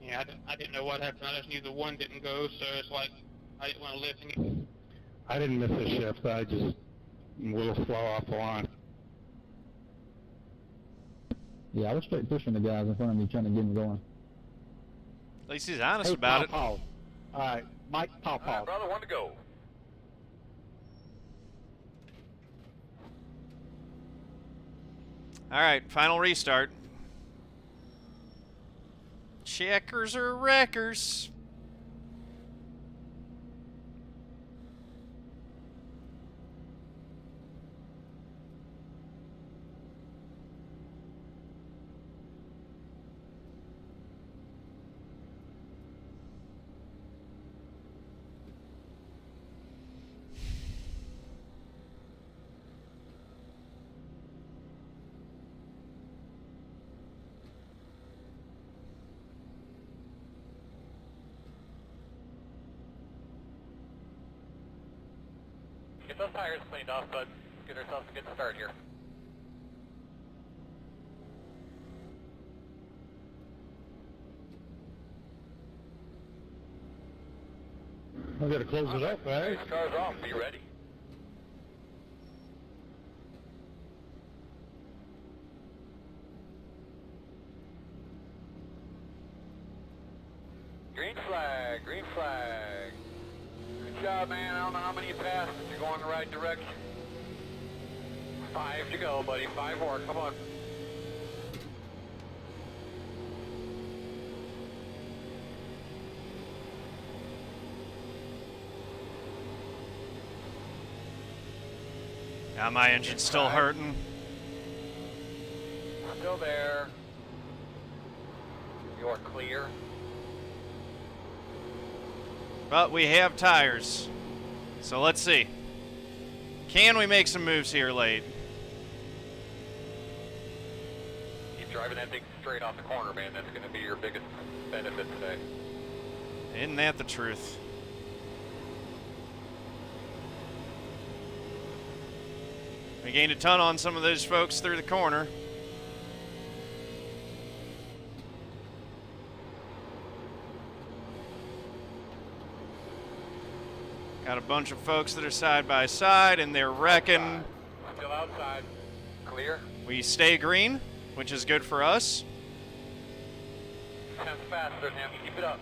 Yeah, I didn't know what happened. I just knew the one didn't go, so it's like I didn't want to lift any. I didn't miss a shift. I just a little slow off the line. Yeah, I was straight pushing the guys in front of me, trying to get them going. At least he's honest Hey, about it. Paul. All right, Mike, Paul. All right, brother, one to go. All right, final restart. Checkers or wreckers? Get those tires cleaned off, bud. Get ourselves a good start here. I gotta close it up, right? Race cars off. Be ready. Green flag. Green flag. Good job, man. I don't know how many you passed, but you're going the right direction. 5 to go, buddy. 5 more. Come on. Yeah, my engine's still hurting. Still there. You're clear. But we have tires. So let's see. Can we make some moves here late? Keep driving that thing straight off the corner, man. That's going to be your biggest benefit today. Isn't that the truth? We gained a ton on some of those folks through the corner. Got a bunch of folks that are side by side and they're wrecking. Still outside. Clear. We stay green, which is good for us. 10 faster than him. Keep it up.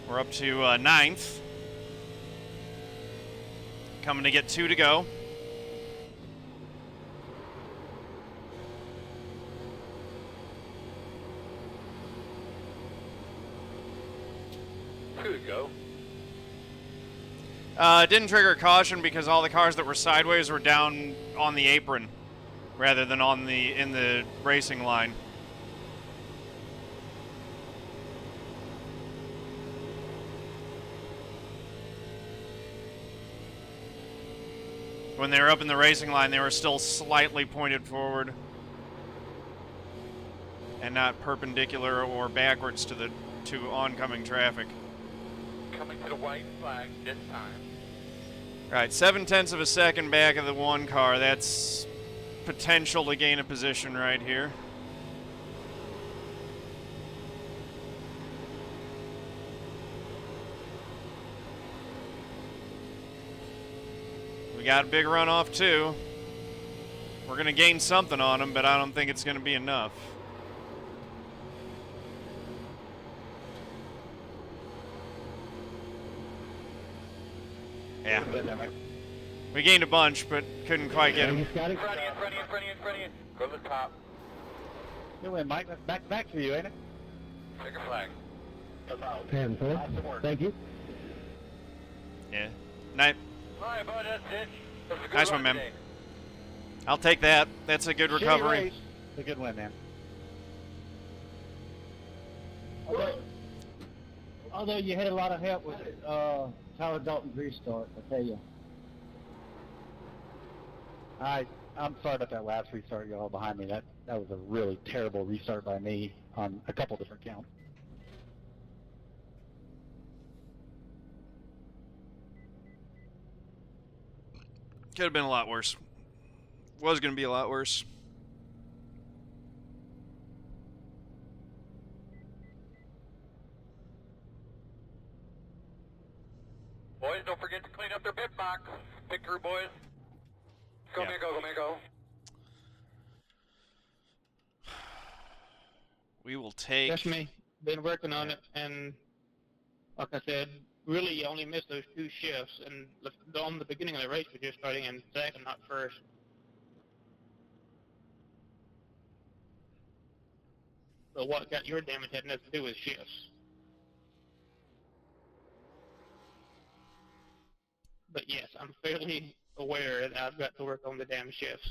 We're up to 9th. Coming to get 2 to go. Good go. Didn't trigger caution because all the cars that were sideways were down on the apron rather than on in the racing line. When they were up in the racing line, they were still slightly pointed forward and not perpendicular or backwards to oncoming traffic. Coming to the white flag this time. All right, 0.7 of a second back of the one car. That's potential to gain a position right here. We got a big runoff too. We're going to gain something on them, but I don't think it's going to be enough. Yeah. We gained a bunch, but couldn't quite get him. In front of you, in front of you, in front of you, in front of you. Go to the top. Good win, Mike. That's back for you, ain't it? Take a flag. 10-4. Thank you. Yeah. Night. All right, bud, that's it. That was a good Nice run one, man. today. I'll take that. That's a good Shitty recovery. race. It's a good win, man. Although you had a lot of help with Tyler Dalton's restart, I tell you. All right, I'm sorry about that last restart, y'all behind me. That was a really terrible restart by me on a couple different counts. Could have been a lot worse. Was going to be a lot worse. Boys, don't forget to clean up their bib box. Pit crew, boys. Go, Yeah. man, go, man, go. We will take... That's me. Been working on it, and like I said, really you only missed those 2 shifts, and on the beginning of the race we're just starting in second, not first. So what got your damage had nothing to do with shifts. But yes, I'm fairly aware that I've got to work on the damn shifts.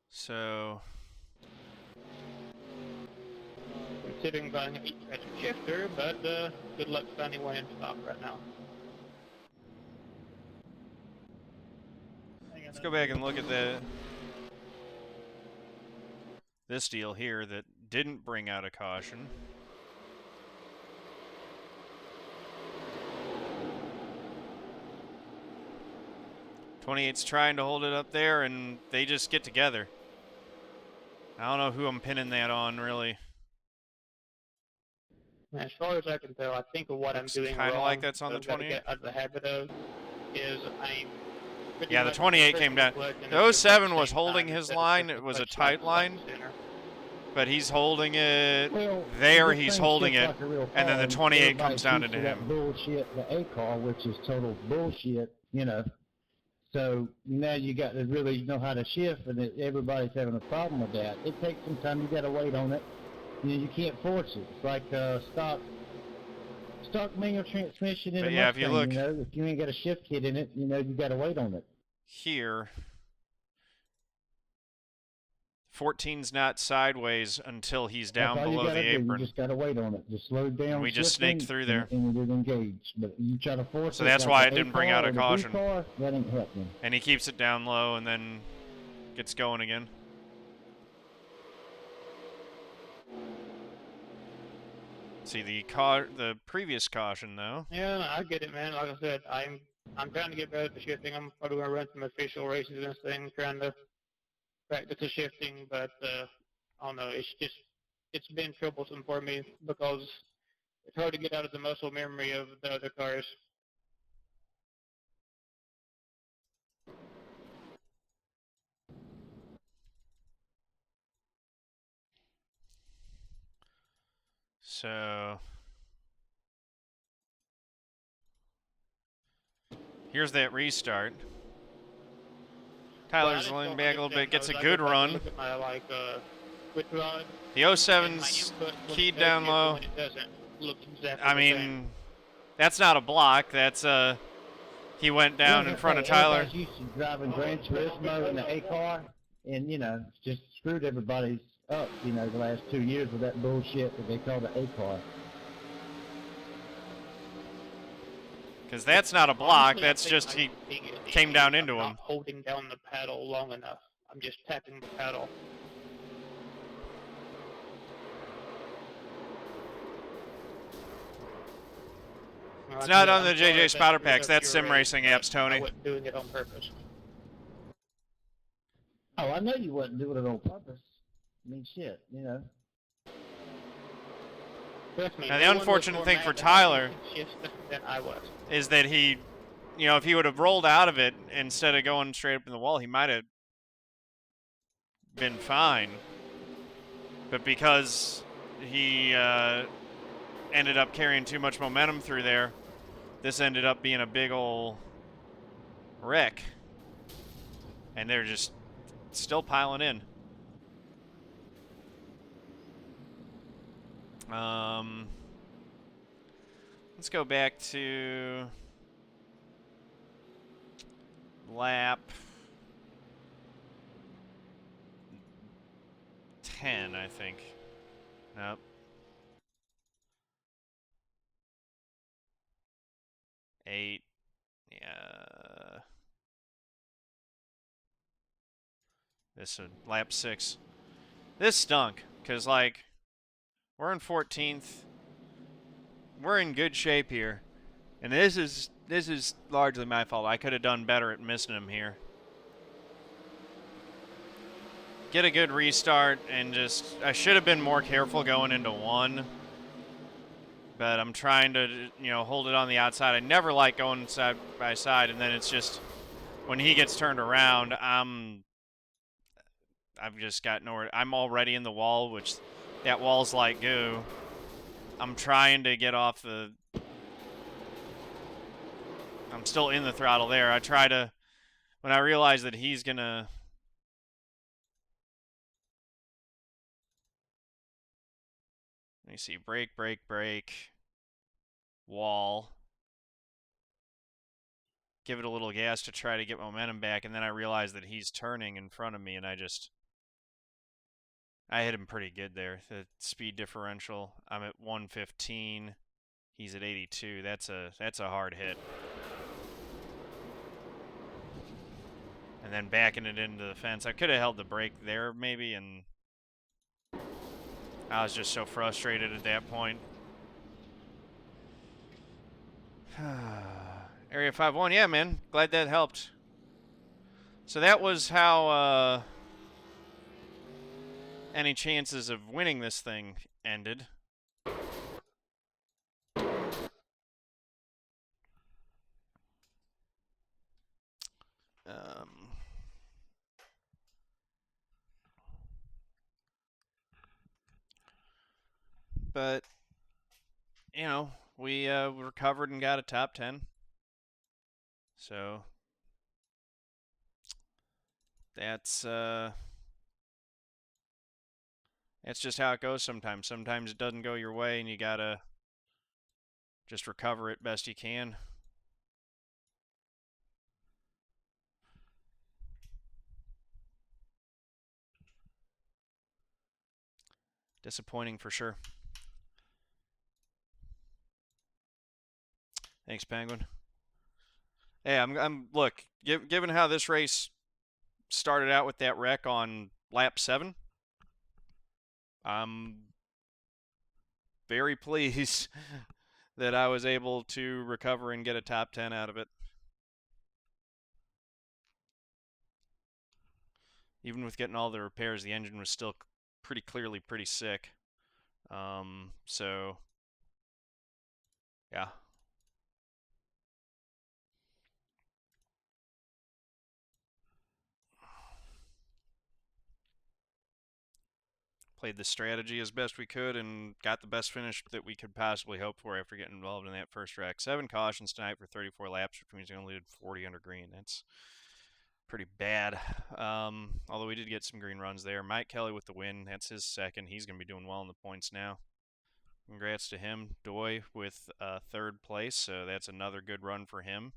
So... Considering buying a shifter, but good luck finding one in stock right now. Let's go back and look at this deal here that didn't bring out a caution. '28's trying to hold it up there, and they just get together. I don't know who I'm pinning that on, really. As far as I can tell, I think of what I'm doing Kind of wrong, like that's on the that I've gotta 28. get out of the habit of is I'm pretty Yeah, the much 28 came down. clutch and The it's just at 07 the was same holding time his instead of line. just It the was a clutch tight back line, center. but he's holding it Well, there. this He's thing holding shifts it, like a real and then the car, 28 everybody comes down keeps into that him. bullshit, the A car, which is total bullshit, you know. So now you got to really know how to shift, and everybody's having a problem with that. It takes some time. You got to wait on it. You know, you can't force it. It's like stock manual transmission in But a yeah, Mustang. if you look- you know, if you ain't got a shift kit in it, you know, you got to wait on it. Here, 14's not sideways until he's down That's all below you the gotta do. apron. You just got to wait on it. Just slow down. We just shifting, snaked through there. and it engaged. But you try to force So it. that's like why the it didn't A bring car out a or the B caution. car, that ain't happening. And he keeps it down low and then gets going again. See the previous caution though. Yeah, I get it, man. Like I said, I'm trying to get better at the shifting. I'm probably gonna run some official races and this thing, trying to practice the shifting. But I don't know. It's been troublesome for me because it's hard to get out of the muscle memory of the other cars. So here's that restart. Tyler's Well, I leaning just back a don't little bit, gets a understand good those. I go back and run. Look at my switch rod. The And my 07's input when keyed it down does shift and low. when it doesn't look exactly I the same. mean, that's not a block. That's he went down in front of Tyler. Everybody's used to driving Gran Turismo in the A car, and you know, it's just screwed everybody's up. You know, the last 2 years with that bullshit that they call the A car. Because that's not a block. Honestly, I That's think just my he biggest came issue down is into I'm him. not holding down the paddle long enough. I'm just tapping the paddle. It's not on the JJ spotter packs. That's sim racing apps, Tony. I wasn't doing it on purpose. Oh, I know you wasn't doing it on purpose. I mean, shit, you know. Trust me, Now, the no one was unfortunate more thing mad for about Tyler making shifts than I was. is that he, you know, if he would have rolled out of it instead of going straight up in the wall, he might have been fine. But because he ended up carrying too much momentum through there, this ended up being a big ol' wreck. And they're just still piling in. Let's go back to lap 10, I think. Nope. 8. Yeah. This lap 6. This stunk, because, like, we're in 14th. We're in good shape here. And this is largely my fault. I could have done better at missing him here. Get a good restart and just... I should have been more careful going into 1. But I'm trying to, you know, hold it on the outside. I never like going side by side, and then it's just... When he gets turned around, I've just got nowhere. I'm already in the wall, which that wall's like goo. I'm trying to get off the... I'm still in the throttle there. I try to... When I realize that he's going to... Let me see. Brake, brake, brake. Wall. Give it a little gas to try to get momentum back, and then I realize that he's turning in front of me, and I hit him pretty good there. The speed differential, I'm at 115. He's at 82. That's a hard hit. And then backing it into the fence. I could have held the brake there maybe, and I was just so frustrated at that point. Area 5-1, yeah, man. Glad that helped. So that was how any chances of winning this thing ended. But, you know, we recovered and got a top 10. So that's just how it goes sometimes. Sometimes it doesn't go your way and you gotta just recover it best you can. Disappointing for sure. Thanks, Penguin. Hey, look, given how this race started out with that wreck on lap 7, I'm very pleased that I was able to recover and get a top 10 out of it. Even with getting all the repairs, the engine was still pretty clearly pretty sick. So, yeah. Played the strategy as best we could and got the best finish that we could possibly hope for after getting involved in that first wreck. 7 cautions tonight for 34 laps, which means we only did 40 under green. That's pretty bad. Although we did get some green runs there. Mike Kelley with the win. That's his second. He's going to be doing well in the points now. Congrats to him. Doy with 3rd place, so that's another good run for him.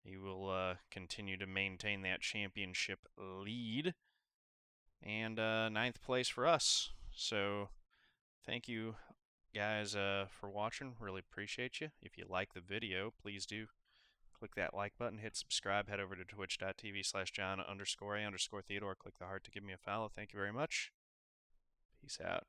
He will continue to maintain that championship lead. And 9th place for us. So thank you guys for watching. Really appreciate you. If you like the video, please do click that like button, hit subscribe, head over to twitch.tv/John_A_Theodore. Click the heart to give me a follow. Thank you very much. Peace out.